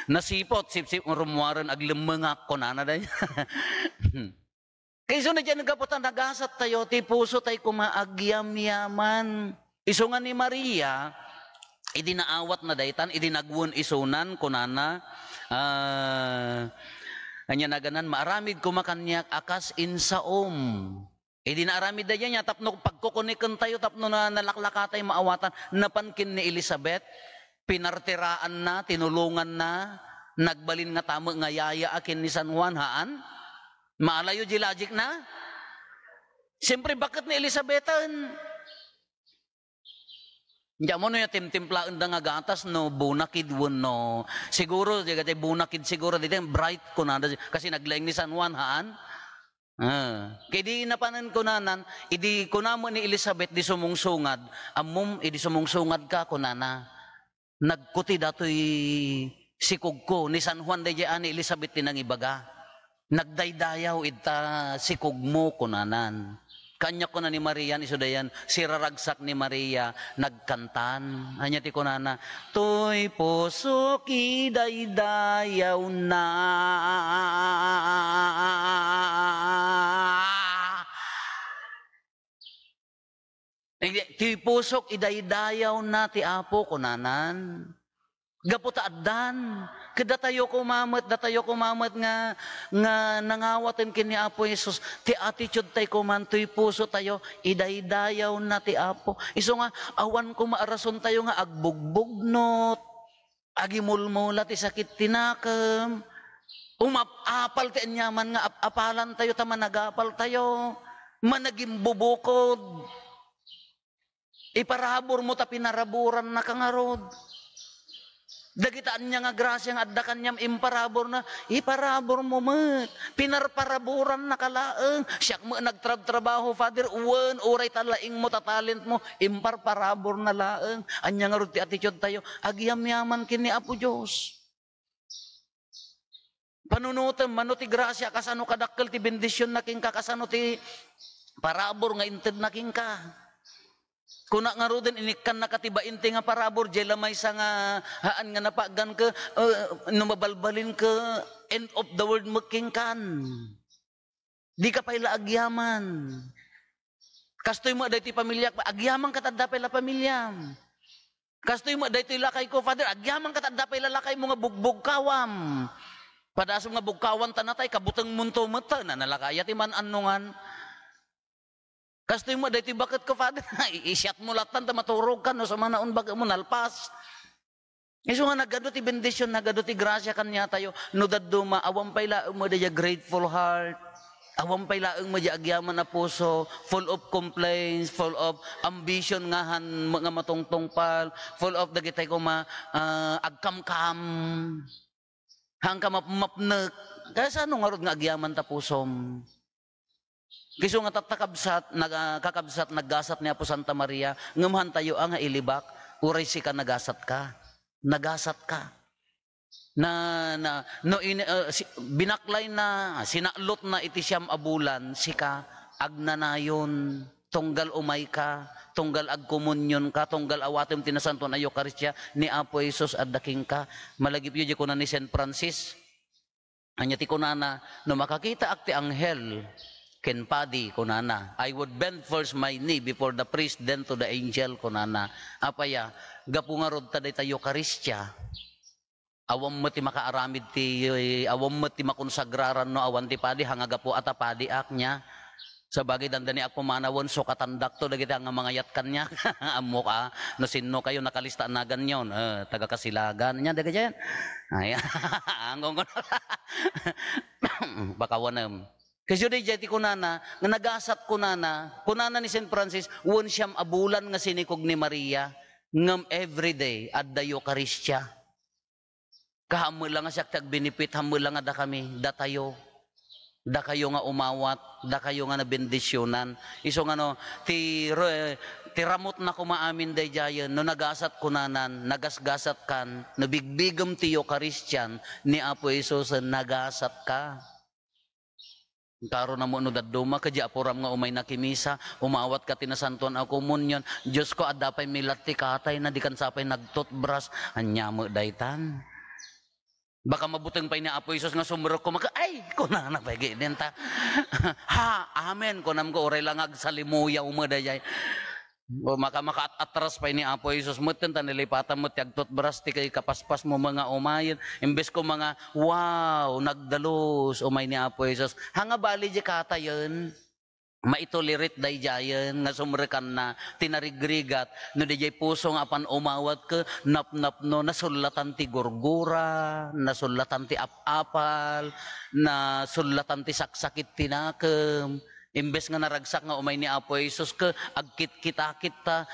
Nasipot, sip-sip, rumuwaran, aglimangak ko na dahil. Kaya so na dyan, nagaputan, nagasat tayo, ti puso tayo kumaagyam-yaman. Iso nga ni Maria, idinaawat na daytan, idinagwon isunan, kunana, kanya na ganan, maaramid kumakanyak akas insaom. Idinaaramid na niya, tapno pagkukunikan tayo, tapno na nalaklakatay maawatan, napankin ni Elizabeth, pinartiraan na, tinulungan na, nagbalin nga tamo nga yaya akin ni San Juan, haan? Maalayo jilajik na? Siyempre, bakit ni Elisabetan? Diyan mo no yung timtimplaan da nga gatas no, bunakid won no. Siguro, di kati bunakid siguro, dito yung bright ko na, kasi naglaing ni San Juan, haan? Kaya di napanan ko nanan, idi ko na mo ni Elizabeth di sumungsungad, amom, idi sumungsungad ka ko nana. Nagkuti dato'y sikog ko, ni San Juan da ni Elizabeth tinang ibaga. Nagdaydayaw ita sikog mo ko nanan. Kanya ko na ni Maria, ni Sudayan, siraragsak ni Maria, nagkantan. Anya ti ko na, To'y puso kidaydayaw na. Ti pusok idaydayaw na ti Apo ko nanan. Gaputa addan, datayo kumamat nga nangawaten kini Apo Jesus, ti attitude tay kuman, tuy puso tayo, idaydayaw na ti Apo. Iso nga, awan ko maarason tayo nga agbugbugnot, agimulmula ti sakit tinakam, umapapal ti anyaman nga apalan tayo, tama nagapal tayo, managing bubukod, iparabor mo ta pinaraburan na kangarod. Dagitaan niya nga grasya nga addakan niya imparabor na, iparabor mo met, pinarparaburan na kalaeng, siyak mo nagtrabaho, Father, uwan, uray talaing mo, tatalent mo, imparparabor na laeng, anya nga ti attitude tayo, agyam-yaman kini Apo Diyos. Panunutem, mano ti grasya, kasano kadakkel ti bendisyon na king ka, kasano ti parabor nga inted na king ka. Kuna nga ro din, inikan na katibain ti nga parabor, jay lamay sa nga haan nga napagan ka, numabalbalin ka, end of the world making kan. Di ka pa'y agyaman. Kastoy mo, dahi ti pamilya, agyaman ka tadda pa'y la pamilya. Kastoy mo, dahi ti lakay ko, Father, agyaman ka tadda pa'y lalakay mo nga bugbog kawam. Padasom nga bugkawan tanatay, kabutang munto mata, na nalakaya ti man anungan. Kastoy mo, dahil bakit ko, Father, iisyat mo latan, maturog ka, no, sa manaon baga mo, nalpas. Iso nga, nagado ti bendisyon, nagado ti grasya kanya tayo, no daduma, awang pay laang mo daya grateful heart, awang pay laang mo daya agyaman na puso, full of complaints, full of ambition ngahan, mga matungtungpal, full of dagitay ko agkamkam, hangka mapnek, kaya sa anong arod nga agyaman ta pusom? Kiso nga tatakabsat, kakabsat, naggasat niya po Santa Maria, ngamahan tayo ang ilibak, uray si ka nagasat ka. Nagasat ka. Binaklay na, sinaklot na iti siyam abulan, si ka, agnanayon, tunggal umay ka, tunggal agkomunyon ka, tunggal awatem tinasanto na Eucharistia, ni Apo Jesus adaking ka. Malagip yun ko na ni St. Francis, anya ti kunana, no makakita akti anghel, Kenpadi kunana, I would bend first my knee before the priest, then to the angel kunana. Apaya, gapungarod taday tayo Eucharistia. Awam mo ti makaaramid ti, awam mo ti makonsagraran no awan ti padi, hangaga po atapadi aknya. Sa bagay dandani ak pumanawon, so katandak to, dagiti ang mga yatkan niya. Amo ka, no sinno kayo nakalista na ganyan, taga Kasilagan niya, daga dyan. Ay, anggong ko baka wanam. Kasi di jati kunana, nga nagasat kunana ni St. Francis, won siyam abulan nga sinikog ni Maria, ngam everyday at the Eucharistia. Kahamul lang nga siya tagbenefit, hamul lang nga da kami, da tayo. Da kayo nga umawat, da kayo nga nabendisyonan. Iso nga no, ti ramot na kumaamin day jayan, no nagasat kunanan, nagasgasat kan, no bigbigam ti Eucharistian, ni Apo Isus, nagasat ka. Karo na mo no daduma, kadya apuram nga umay nakimisa, umawat ka tinasantuan ako komunyon, Diyos ko adapay milati katay na di kan sapay nagtutbras, anya mo daytan. Baka mabuteng pa ni Apo Isus nga sumurok ko ay kunana pa ginenta. Ha, amen, kunam ko oray lang agsalimuya umadayay. O makaatras pa ni Apo Isus mutin ta nilipatan mo tiagtot bras ti kay kapaspas mo mga umayin imbes ko mga wow nagdalos umay ni Apo Isus hanga bali di katayon maitolerit day jayen nga sumrekan na tinarigrigat no dijay puso nga apan umawat ke napnap no nasulatan ti gurgura nasulatan ti apapal nasulatan ti saksakit tinakem Imbes nga naragsak nga umay ni Apo Jesus ka, agkit-kitakit ta,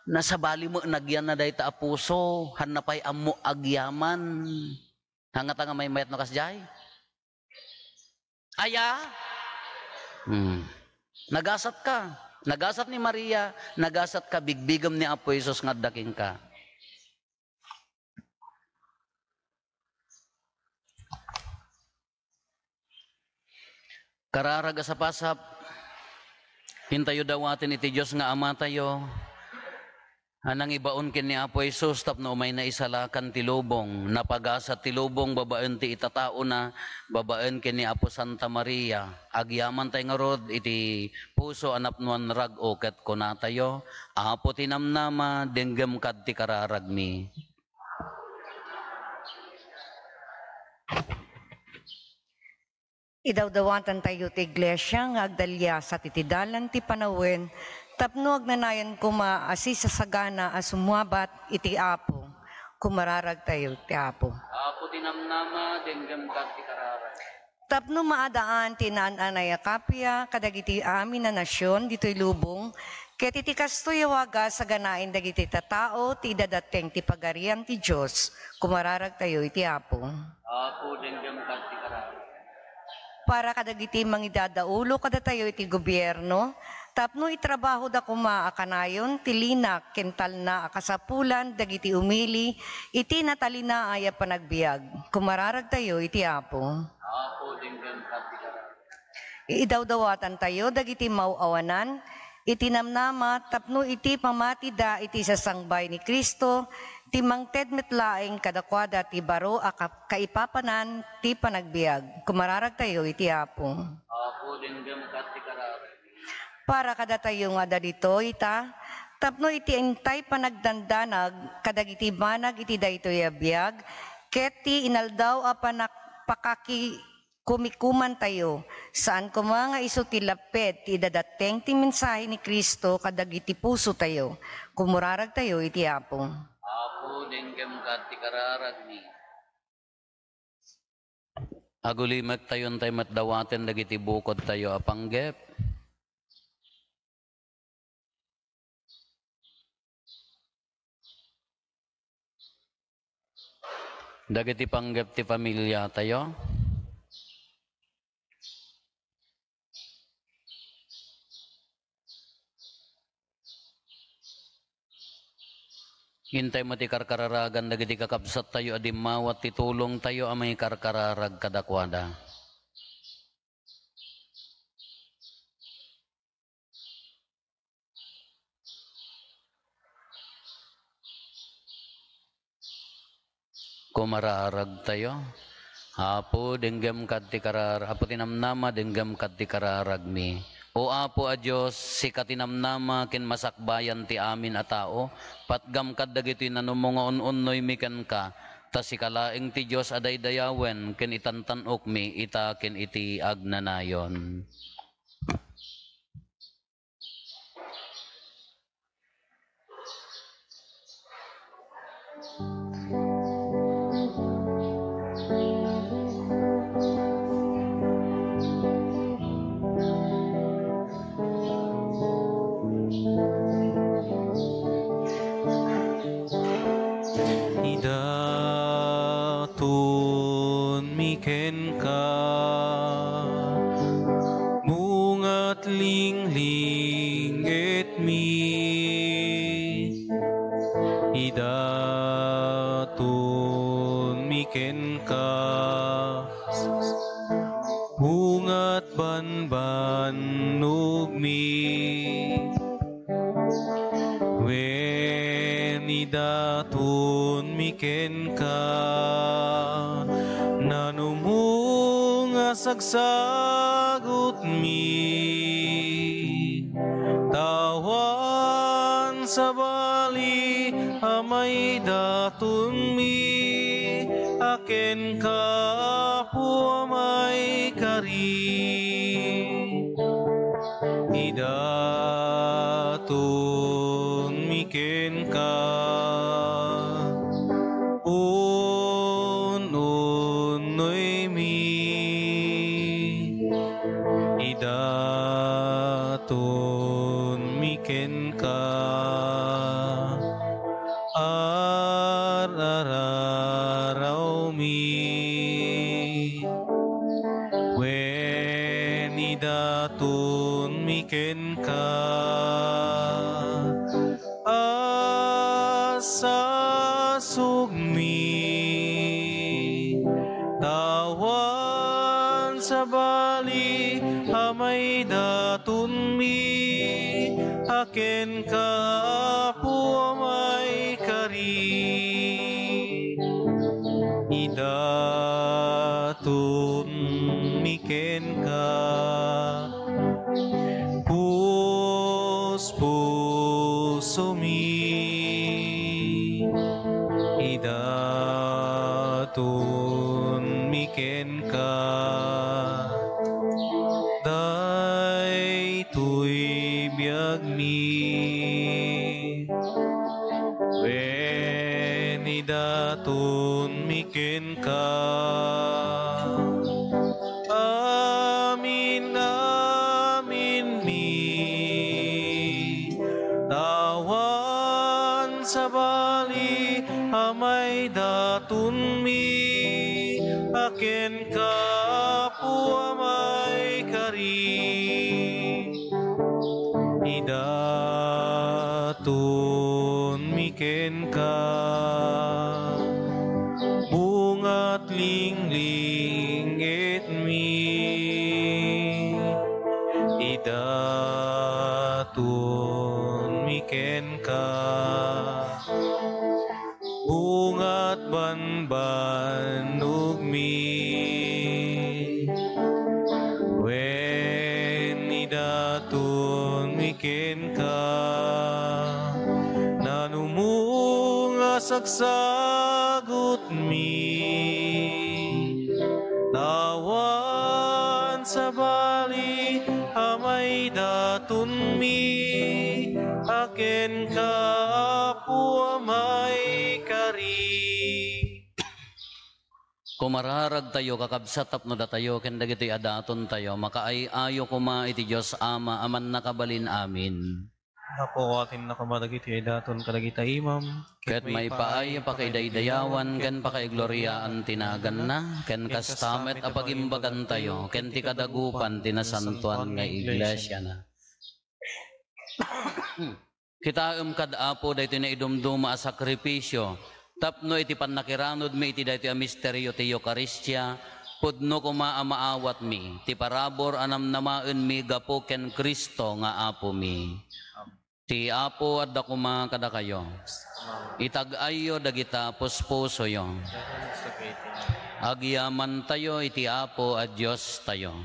nasa bali mo, nagyan na dahi ta apuso, hanapay amo agyaman. Hangata nga may mayat no kasjay? Aya? Nagasat ka. Nagasat ni Maria, nagasat ka, bigbigam ni Apo Jesus nga daking ka. Kararaga sa pasap, hintayo dawatin iti Diyos nga ama tayo, anang ibaon kin ni Apo Jesus, tapno umay na isalakan ti lubong, napagasat ti lubong, babaen ti itatao na, babaen kin ni Apo Santa Maria, agyaman tayo nga rod, iti puso anapnuan rag-o ket kunatayo, Apo tinamnama, denggem kad ti kararagmi. Idawdawatan tayo ti iglesia nga agdalya sa titidalan ti panawen tapno agnanayan kumaasi sa sagana as sumuabat iti Apo kumararag tayo ti Apo. Apo tinamnama denggem kad ti kararag. Tapno maadaan ti naan-anaya kapya kadagiti amin na nasyon dito'y lubong ket iti kastoy waga sa ganain dagiti tatao ti dadateng ti pagarian ti Dios kumararag tayo iti Apo. Apo denggem kad ti kararag. Para kadagiti mangidadaulo kada tayo iti gobyerno, tapno itrabaho da kumaakanayon, tilinak, kental na akasapulan, dagiti umili, iti natalina aya panagbiag. Kumararag tayo iti Apo. Apo denggem kad ti kararag. Idawdawatan tayo, dagiti mauawanan, iti namnama, tapno iti pamatida, iti sasangbay ni Kristo, ti mangted metlaeng kadakwada ti baro kaipapanan ti panagbiag. Kumararag tayo iti Apo. Apo denggem kad ti kararag. Para kada tayo nga dito ita, tapno iti entay panagdandanag, kadagiti banag iti daytoy abiyag, ket ti inaldaw a pakaki kumikuman tayo, saan ko mga iso ti lapet, ti dadateng ti mensahe ni Kristo, kadagiti puso tayo. Kumurarag tayo iti Apo. Apo denggem kad ti kararag ni. Agulimek tayon tayo matdawaten dagiti bukod tayo apanggep. Dagiti panggep ti pamilya tayo. Hintay mo ti karkararagan dagiti kakabsat tayo adimawat ti tulong tayo amay karkararag kadakwada. Kumararag tayo. Apo denggem kad ti kararag. Apo tinamnama denggem kad ti kararag mi. O Apo a Diyos, si katinamnama kin masakbayan ti amin a tao, patgam kad dagiti nanumonga unnoy mi ken ka, ta si kalaeng ti Diyos aday dayawen, ken itantanok mi, ita ken iti agnanayon. Idatun miken ka, mungat lingling et mi. Idatun miken ka, mungat banbanog mi. Idatun miken ka, nanumunga sagsagot mi. Tawan sa bali amay datun mi, aken ka po amay kari. Idatun miken ka, unnoy mi. Idatun parararaw mi. Wen idatun miken ka asa sugmi. Tawan sa bali amay datun mi. Aken ka po amay kari. Idatun miken ka puso mi. Idatun miken ka daytoy biag mi. Wen idatun miken ka amin amin mi. Tawan sa bali amay datun mi. Aken ka po amay kari. Idatun miken ka bungat lingling et mi. Idatun miken ka bungat banbanog mi. Wen idatun miken ka nanumunga sagsagot mi. Tawan sa bali amay datun mi. Aken ka po amay kari. Kumararag tayo, kakabsat tapno da tayo, ken dagitoy adaton tayo, makaayo kuma iti Diyos Ama, aman nakabalin amin. Apo atin nakamadagiti daton kadagita imam. Ket may paay pakidaydayawan, ken pakaigloriaan tinagan na, ken kastamet apagimbagan tayo, ken ti kadagupan tinasantuan nga iglesia na. Kitaem kad apo dayto na idumduma a sakripisyo. Tapno iti pannakiranod mi iti dayto a misteryo ti Eucharistia. Pudno kuma amaawat mi. Ti parabor anam namaen mi gapo ken Kristo nga apo mi. Ti apo adda kuma kada kayo. Itag-ayo dagita puspuso yo. Agyaman tayo iti apo a Dios tayo.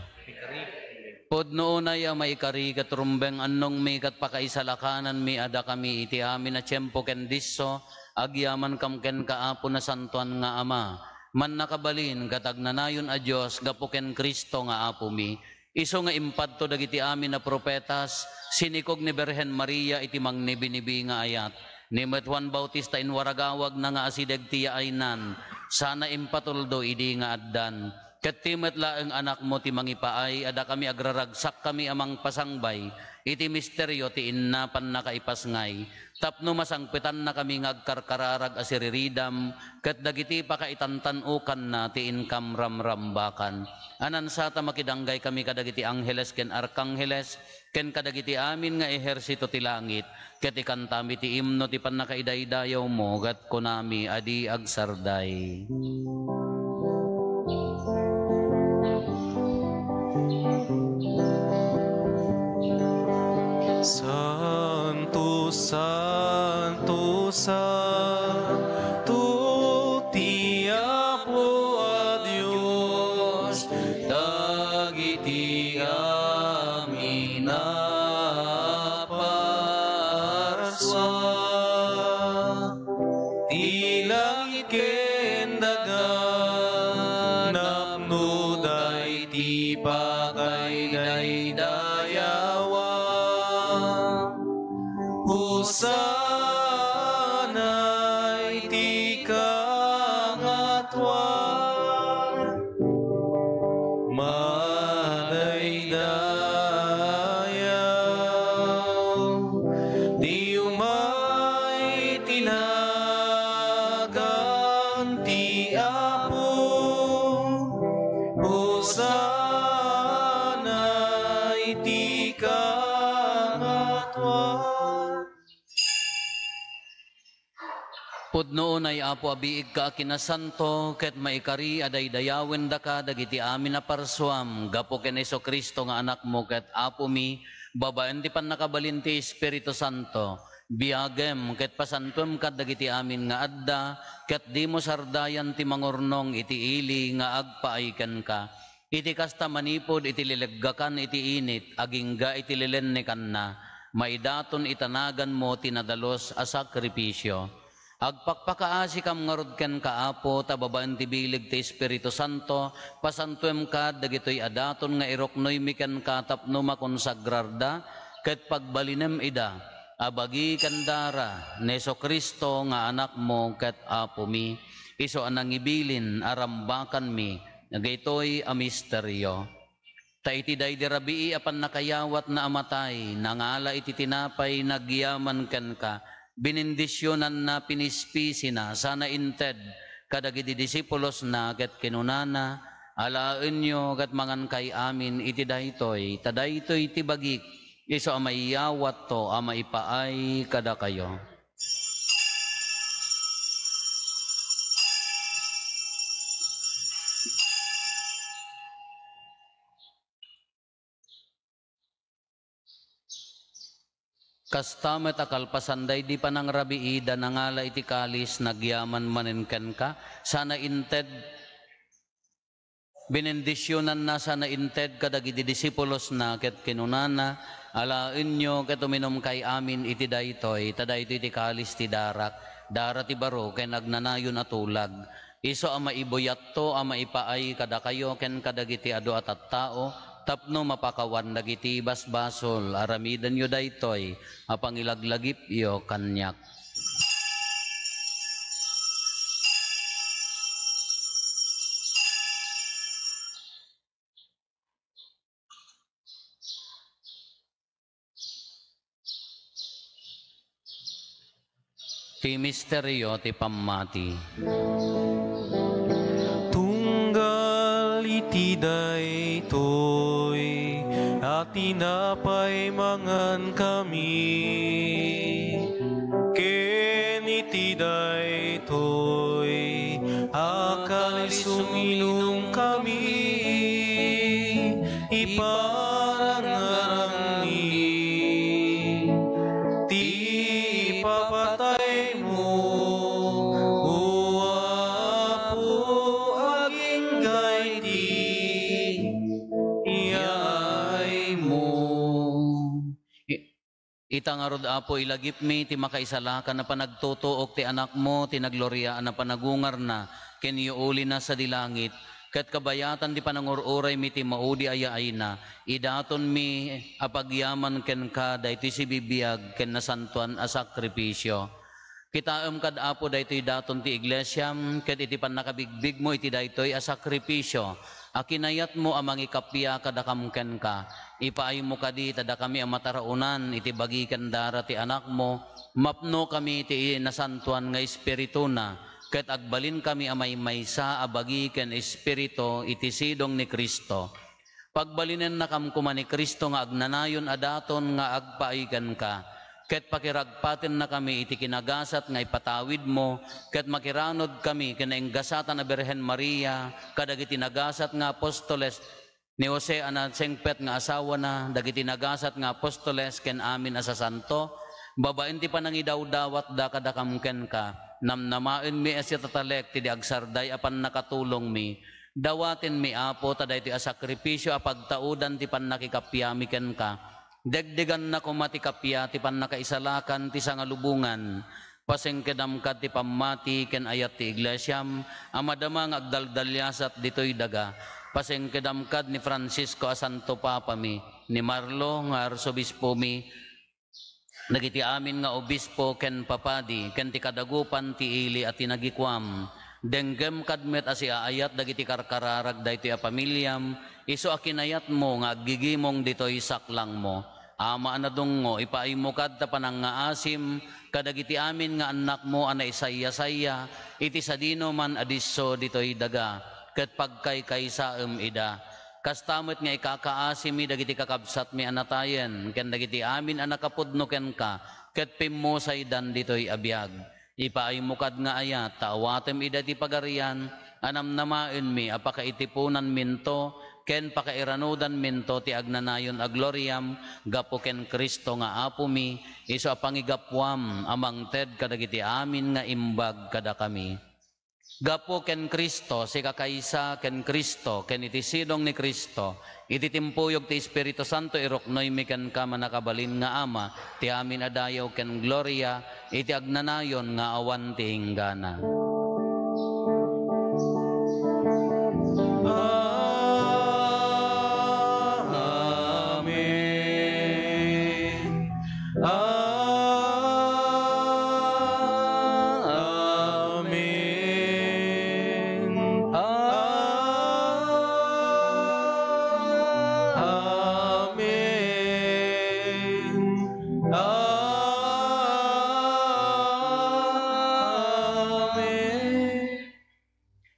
Pudno unay a maikari katrumbeng annong mi kat pakaisalakanan mi ada kami iti amin na tiyempo ken disso. Agyaman kam ken kaapo na santuan nga ama. Man nakabalin katagnanayon a Dios gapo ken Kristo nga apo mi. Iso nga impadto dagiti amin na propetas sinikog ni Birhen Maria iti mangnibinibi nga ayat. Ni Juan Bautista inwaragawag na nga asideg tiya aynan. Sana impatuldo idi nga addan. Ket timet laeng anak mo ti mangipaay ada kami agraragsak kami amang pasangbay. Iti misteryo ti innapan nakaipasngay. Tapno masangpitan na kami ngagkarkararag asiriridam. Ket dagiti pakaitantanukan na ti inkam ramrambakan. Anan sata makidanggay kami kadagiti angheles ken arkangheles. Ken kadagiti amin nga ehersito ti langit. Ket ikantami ti imno ti pannakaidaydayaw mo. Gat kunami adi agsarday. Santo, Santo, Santo, ti Apo a Dios, dagiti amin na parswa, ti langit ken daga, napno dayti pakaidaydayawang. Hosanay ti kangatwan, madaydayaw, di umay tinaga, ti Apo, Hosana iti kangatwa. Pudnoon ay Apo abiig ka kinasanto, ket maikari aday dayawen da ka dagiti amin na parsuam, gapo ken Jesu-Kristo nga anak mo, ket Apo mi, babaen ti pan nakabalinti Espiritu Santo, biagem ket pasantuem kad dagiti amin nga adda, ket di mo sardayan ti mangurnong iti ili nga agpaaiken ka. Iti kasta manipod iti lileggakan iti init, agingga iti lilennekan na, maidaton itanagan mo tinadalos a sakripisyo. Agpakpakaasi kam ngarod ken kaapo, tababaan ti bilig ti Espiritu Santo, pasantuem ka dagitoy adaton nga iroknoy miken ka tapno makonsagrarda, ket pagbalinem ida, abagi kandara, ni Jesu-Kristo nga anak mo ket Apo mi, iso anang ibilin arambakan mi, nagaytoy a misteryo. Ta iti daydi rabii apan nakayawat na amatay, nangala iti tinapay nagyaman ken ka, binindisyonan na pinispisi na, sana inted, kadagiti disipulos na, ket kinunana, alaen nyo, ket mangan kay amin, iti daytoy, tadaytoy ti bagik, iso amayawat to, amaipaay kada kayo. Kastamet akalpasanday di panang rabiida nangala iti kalis nagyaman manenken ka, sana inted binendisyonan na, sana inted kadagiti disipulos na, ket kinunana, alaen nyo ket uminom kay amin iti daytoy, tadaytoy iti kalis ti darak, dara ti baro ken nagnanayon atulag, iso ama iboyat to, ama ipaay kada kayo ken kadagiti adu at tao, tapno mapakawan dagiti basbasol, aramidan yo daytoy, apangilaglagip yo kanyak. Ti misteryo ti pammati. Tunggal iti daytoy, at tinapay mangan kami, ken iti daytoy, akalis uminom kami, iparangarang ni, ti papatay mo, o Apo, agingay ti iyay mo. Itangarod Apo ilagip mi ti makaisalakan na panagtutuok ti anak mo, ti nagloryaan na panagungar na, ken uli na sa dilangit, ket kabayatan ti panangururay mi ti maudi ayaay na, idaton mi apagyaman ken ka, dayti si bibiyag ken nasantuan a sakripisyo. Kitaem kad Apo daytoy daton ti iglesyam, ket iti pannakabigbig mo iti daytoy a sakripisyo, akinayat mo amang ikapya kadakam ken ka, ipaay mo kadi tada kami ang mataraunan, iti bagikan dara ti anak mo, mapno kami iti nasantuan nga espiritu na, ket agbalin kami amay maysa abagi ken espiritu iti sidong ni Kristo. Pagbalinen na kam kuma ni Kristo nga agnanayon adaton nga agpaigan ka, ket pakiragpaten na kami iti kinagasat nga ipatawid mo, ket makiranod kami kinainggasatan na Birhen Maria, kadagiti nagasat nga apostoles ni Jose ana sengpet nga asawa na, dagiti nagasat nga apostoles ken amin asa santo, babaen ti panangidawdawat da kadakam ken ka, namnamaen mi asya tatalek ti agsarday apan nakatulong mi, dawaten mi Apo taday ti asakripisyo apagtaudan ti pannakikapyami ken ka, degdegan na kumati kapya ti pannakaisalakan ti sangalubungan, pasengkedamkad ti pammati ken ayat ti iglesyam, amadamang agdaldalyasat ditoy daga, pasengkedamkad ni Francisco a Santo Papa mi, ni Marlo nga arsobispo mi, nagiti amin nga obispo ken papadi, ken ti kadagupan ti ili at tinagikwam, denggem kadmet asi aayat dagiti karkararag daytoy a pamilyam, iso akinayat mo nga aggigimong ditoy saklang mo, Ama anadungo, ipaimo kadta panang nga asim, kadagiti amin nga anak mo ana isaya-saya, iti sadino man adiso ditoy daga, ket pagkay kaysaem ida. Kastamot nga ikakaasim mi dagiti kakabsat mi anatayen, ken dagiti amin anak kapudno ken ka, ket pimmosay dan ditoy abiyag. Ipaimo kad nga ayat, taawatem ida ti pagarian, anam namaen mi apakaitipunan minto, ken pakairanudan minto ti agnanayon a gloriam gapo ken Kristo nga apo mi iso a pangigapwam amang ted kadagiti amin nga imbag kada kami. Gapo ken Kristo si kakaysa ken Kristo ken iti sidong ni Kristo iti timpuyog ti Espiritu Santo iroknoy mi ken ka manakabalin nga ama ti amin adayaw ken gloria iti agnanayon nga awan ti hinggana.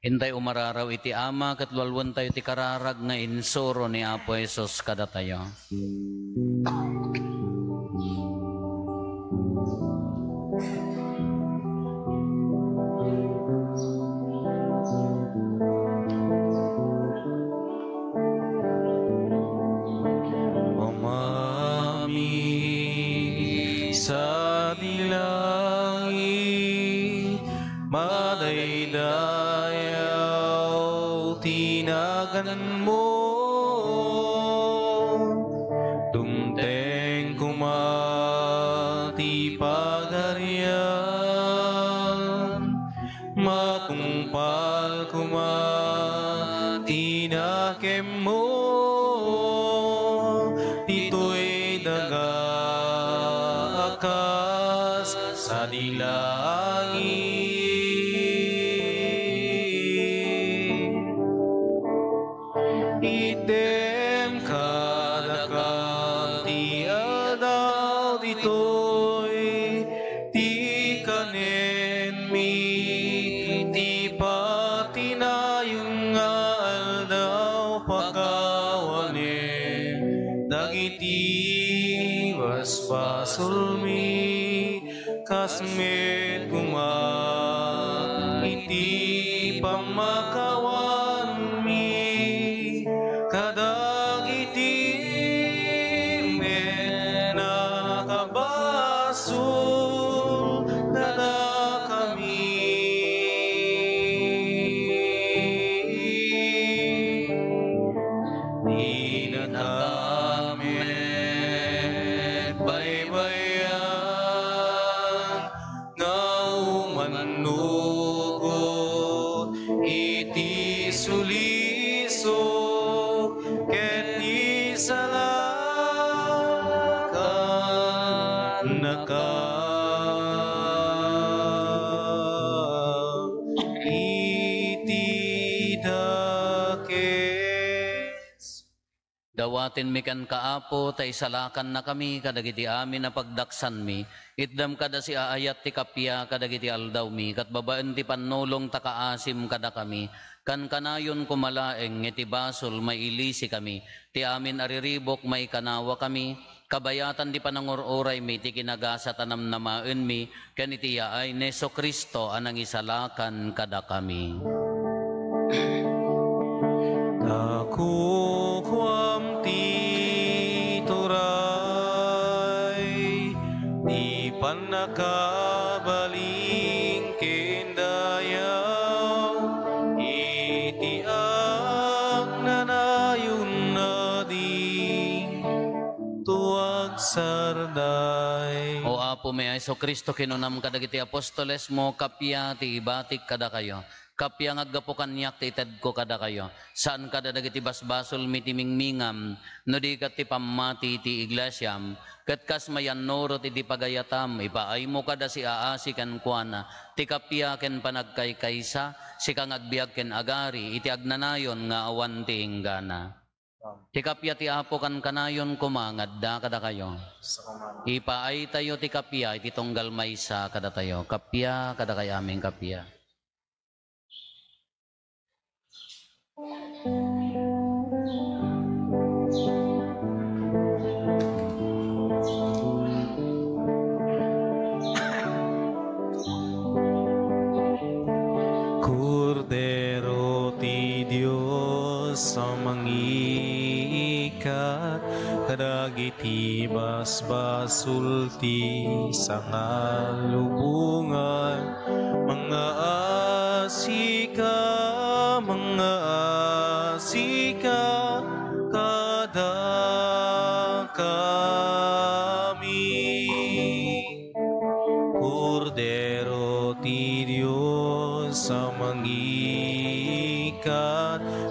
Hintay umararaw iti ama ket walwan tayo ti kararag nga insuro ni Apo Jesus kada tayo. Umami sa dilangit, madaydayaw tinagan mo, dumteng kumati pagarian, makungpal kumati nakem mo, dito'y dagaakas sa dilangit. Idem kadakam ti adaw dito'y ti kanen mi ti patinayon nga aldaw pakawanen dagiti waspasul mi kasmet kuma iti pamakawan mi kadagiti menakabasul kada kami dinadamet baybayan nga umanugot iti suliso ket isalakan naka iti dakes. Dawatin mi kan kaapo ta isalakan na kami kadagiti amin na pagdaksan mi. Itdam kada si aayat ti kapya kadagiti aldaw mi kat babaen ti pannulong ta kaasim kada kami. Kan kanayon kumalaeng iti basol may ilisi kami. Ti amin ariribok may kanawa kami. Kabayatan di panangururay mi ti kinagasa tanam namaen mi ken iti yaay Neso Kristo anang isalakan kada kami. Nakukwam ti turay, di panakabaling kendayaw, iti agnanayon na di tuwag sarday. O Apo may Heso Kristo kinunam kadagiti apostoles mo kapya ti ibatik kada kayo. Kapya ngaggapo kanyak ti ited ko kada kayo. Saan kada dagiti basbasol mitimingmingam, no di kat ti pamati ti iglesyam, kat kas mayan norot iti pagayatam, ipaay mo kada si aasi kan kuana, ti kapya ken panagkaykaysa, si kang agbiag ken agari, iti agnanayon nga awan ti inggana. Ti kapya ti apo kan kanayon kumangad da kada kayo. Ipaay tayo ti kapya iti tunggal maysa kada tayo. Kapya kada kay aming kapya. Kordero ti Dios sa mangiikat kadagiti basbasulti sa ngalubungan mga asika kada kami. Kordero ti Dios sa mangikat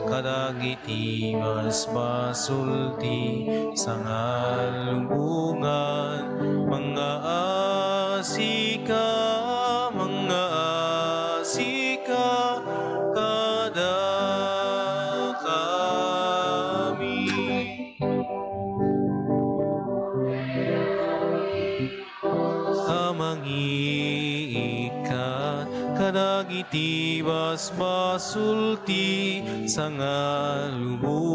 kadagiti basbasulti sa ngalubungan mga asika kada kami. Amangiikat kadagiti basbasulti sa ngalubungan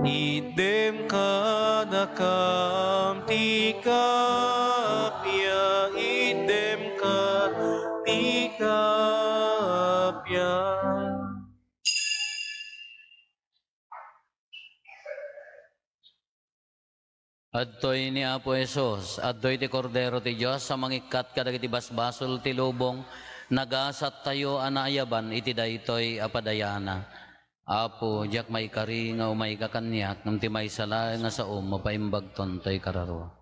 idem kadakam ti kapya idem ka ti kapya. Adtoy ni Apo Jesus, adtoy ti Kordero ti Diyos sa mangikat kadagiti basbasol ti lubong, nagasat tayo anayaban iti daytoy apadayana. Apo, diyak may kari nga umay kakanyak, ng ti may sala nga sa mapaimbagton to'y kararo.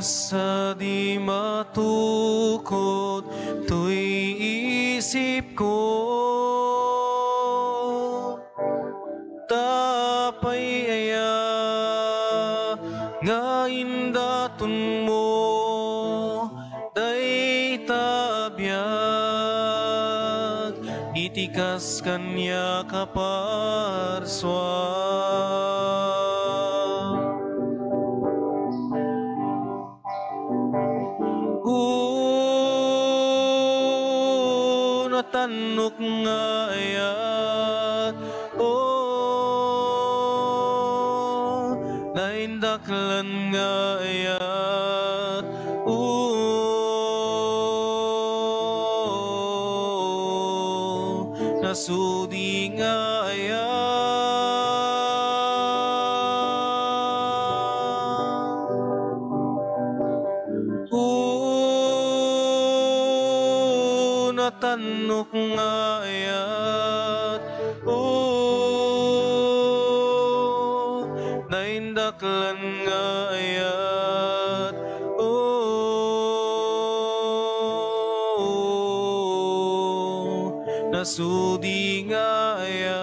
Sa di matukod to'y isip ko, tapay aya nga indaton mo day tabiyag itikas kanya kaparswa. Tanok nga ayat naindaklan nga ayat nasudi nga tanok nga ayat naindaklan nga ayat nasudi nga ayat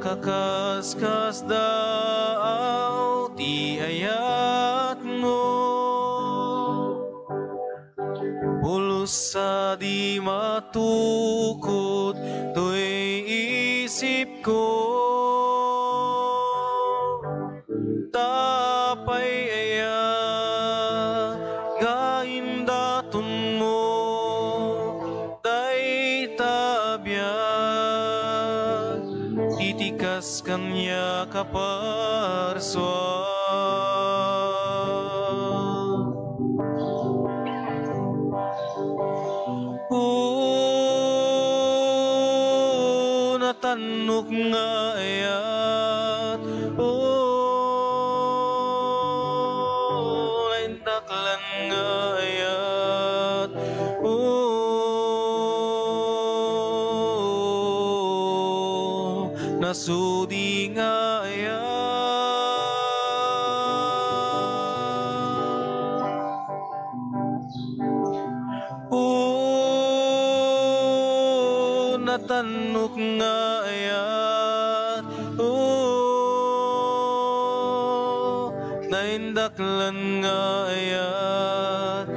kakaskas daaw ti ayat mo, pulos sa di matukot to'y isip ko, tapay aya gaindaton mo, day tabiyag itikas kanya kaparswa. Natanok nga ayat, naindaklan nga ayat, nasudi nga ayat. Natanok nga ayat, naindaklan nga ayat,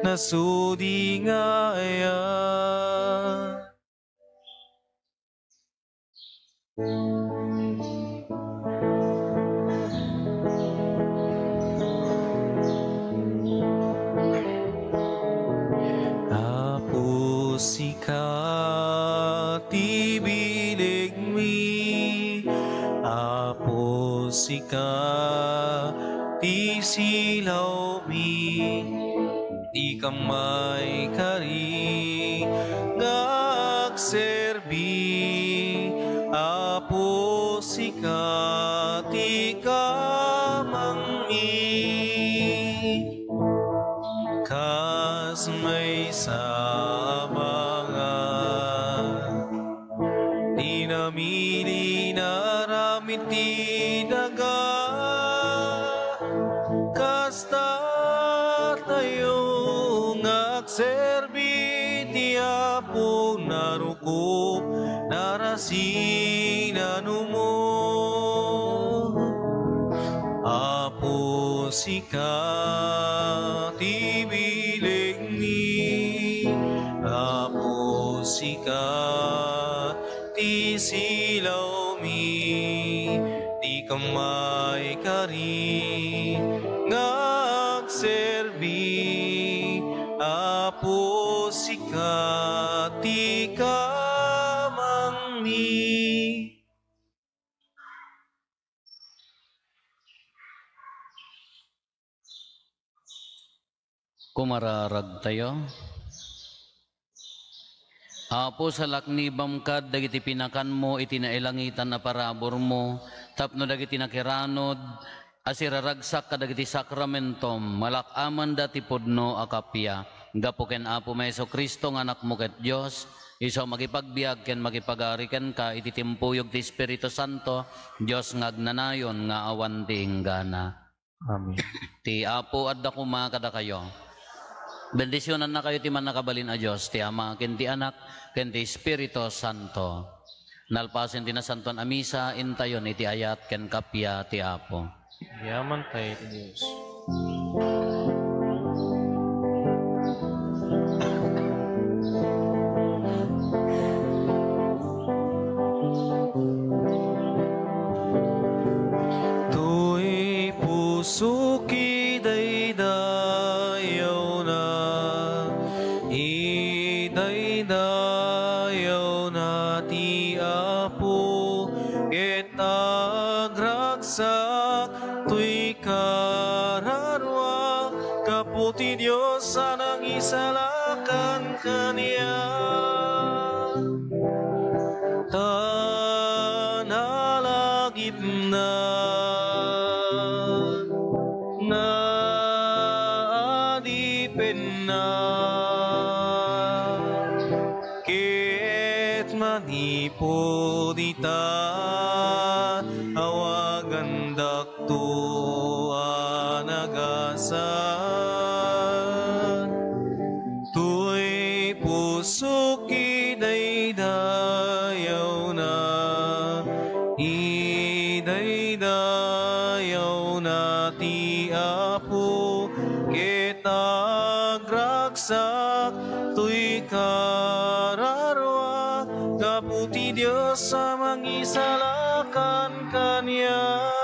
nasudi nga ayat. Sika ti bilig mi, apo sika ti silaw mi, di kamay kari nagserbi, apo sika ti kamang mi, kas may namili na ramit ti daga, kasta tayo ngagserbi ti apo naruko narasinanu mo, apo sika ti bilig ni, apo sika ti silaw mi, di kamay kari ngagserbi, apo sika ti kamang mi. Kumararag tayo. Apo sa laknibam kad dagiti pinakan mo iti nailangitan na parabor mo, tapno dagiti nakiranod asiraragsak kadagiti sakramentom, malakaman dati pudno akapya, gapo ken Apo Meso Kristo nga anak mo ket Dios, iso magipagbiag ken magipagari ken ka iti timpuyog ti Espiritu Santo, Dios ngagnanayon nga awan ti inggana. Amen. Ti Apo adda kuma kada kayo. Bendisyonan na kayo ti man nakabalin a Diyos, ti Ama, ken ti Anak, ken ti Espiritu Santo. Nalpasin ti nasanton a misa, intayon iti ayat ken kapya ti Apo. Yaman tayo ti Diyos. Tu'y puso ki daydayaw na, idaydayaw na ti Apo, ket agragsak tuy kararwa, kaputi Diyos sanang isalakan kaniya. Tanalagip na naadipin na, ket manipod ita awagan dakto anagasan, tuy ti Apo, ket nagragsak tuy kararwa, gapu ti Dios sa mangisalakan kanya.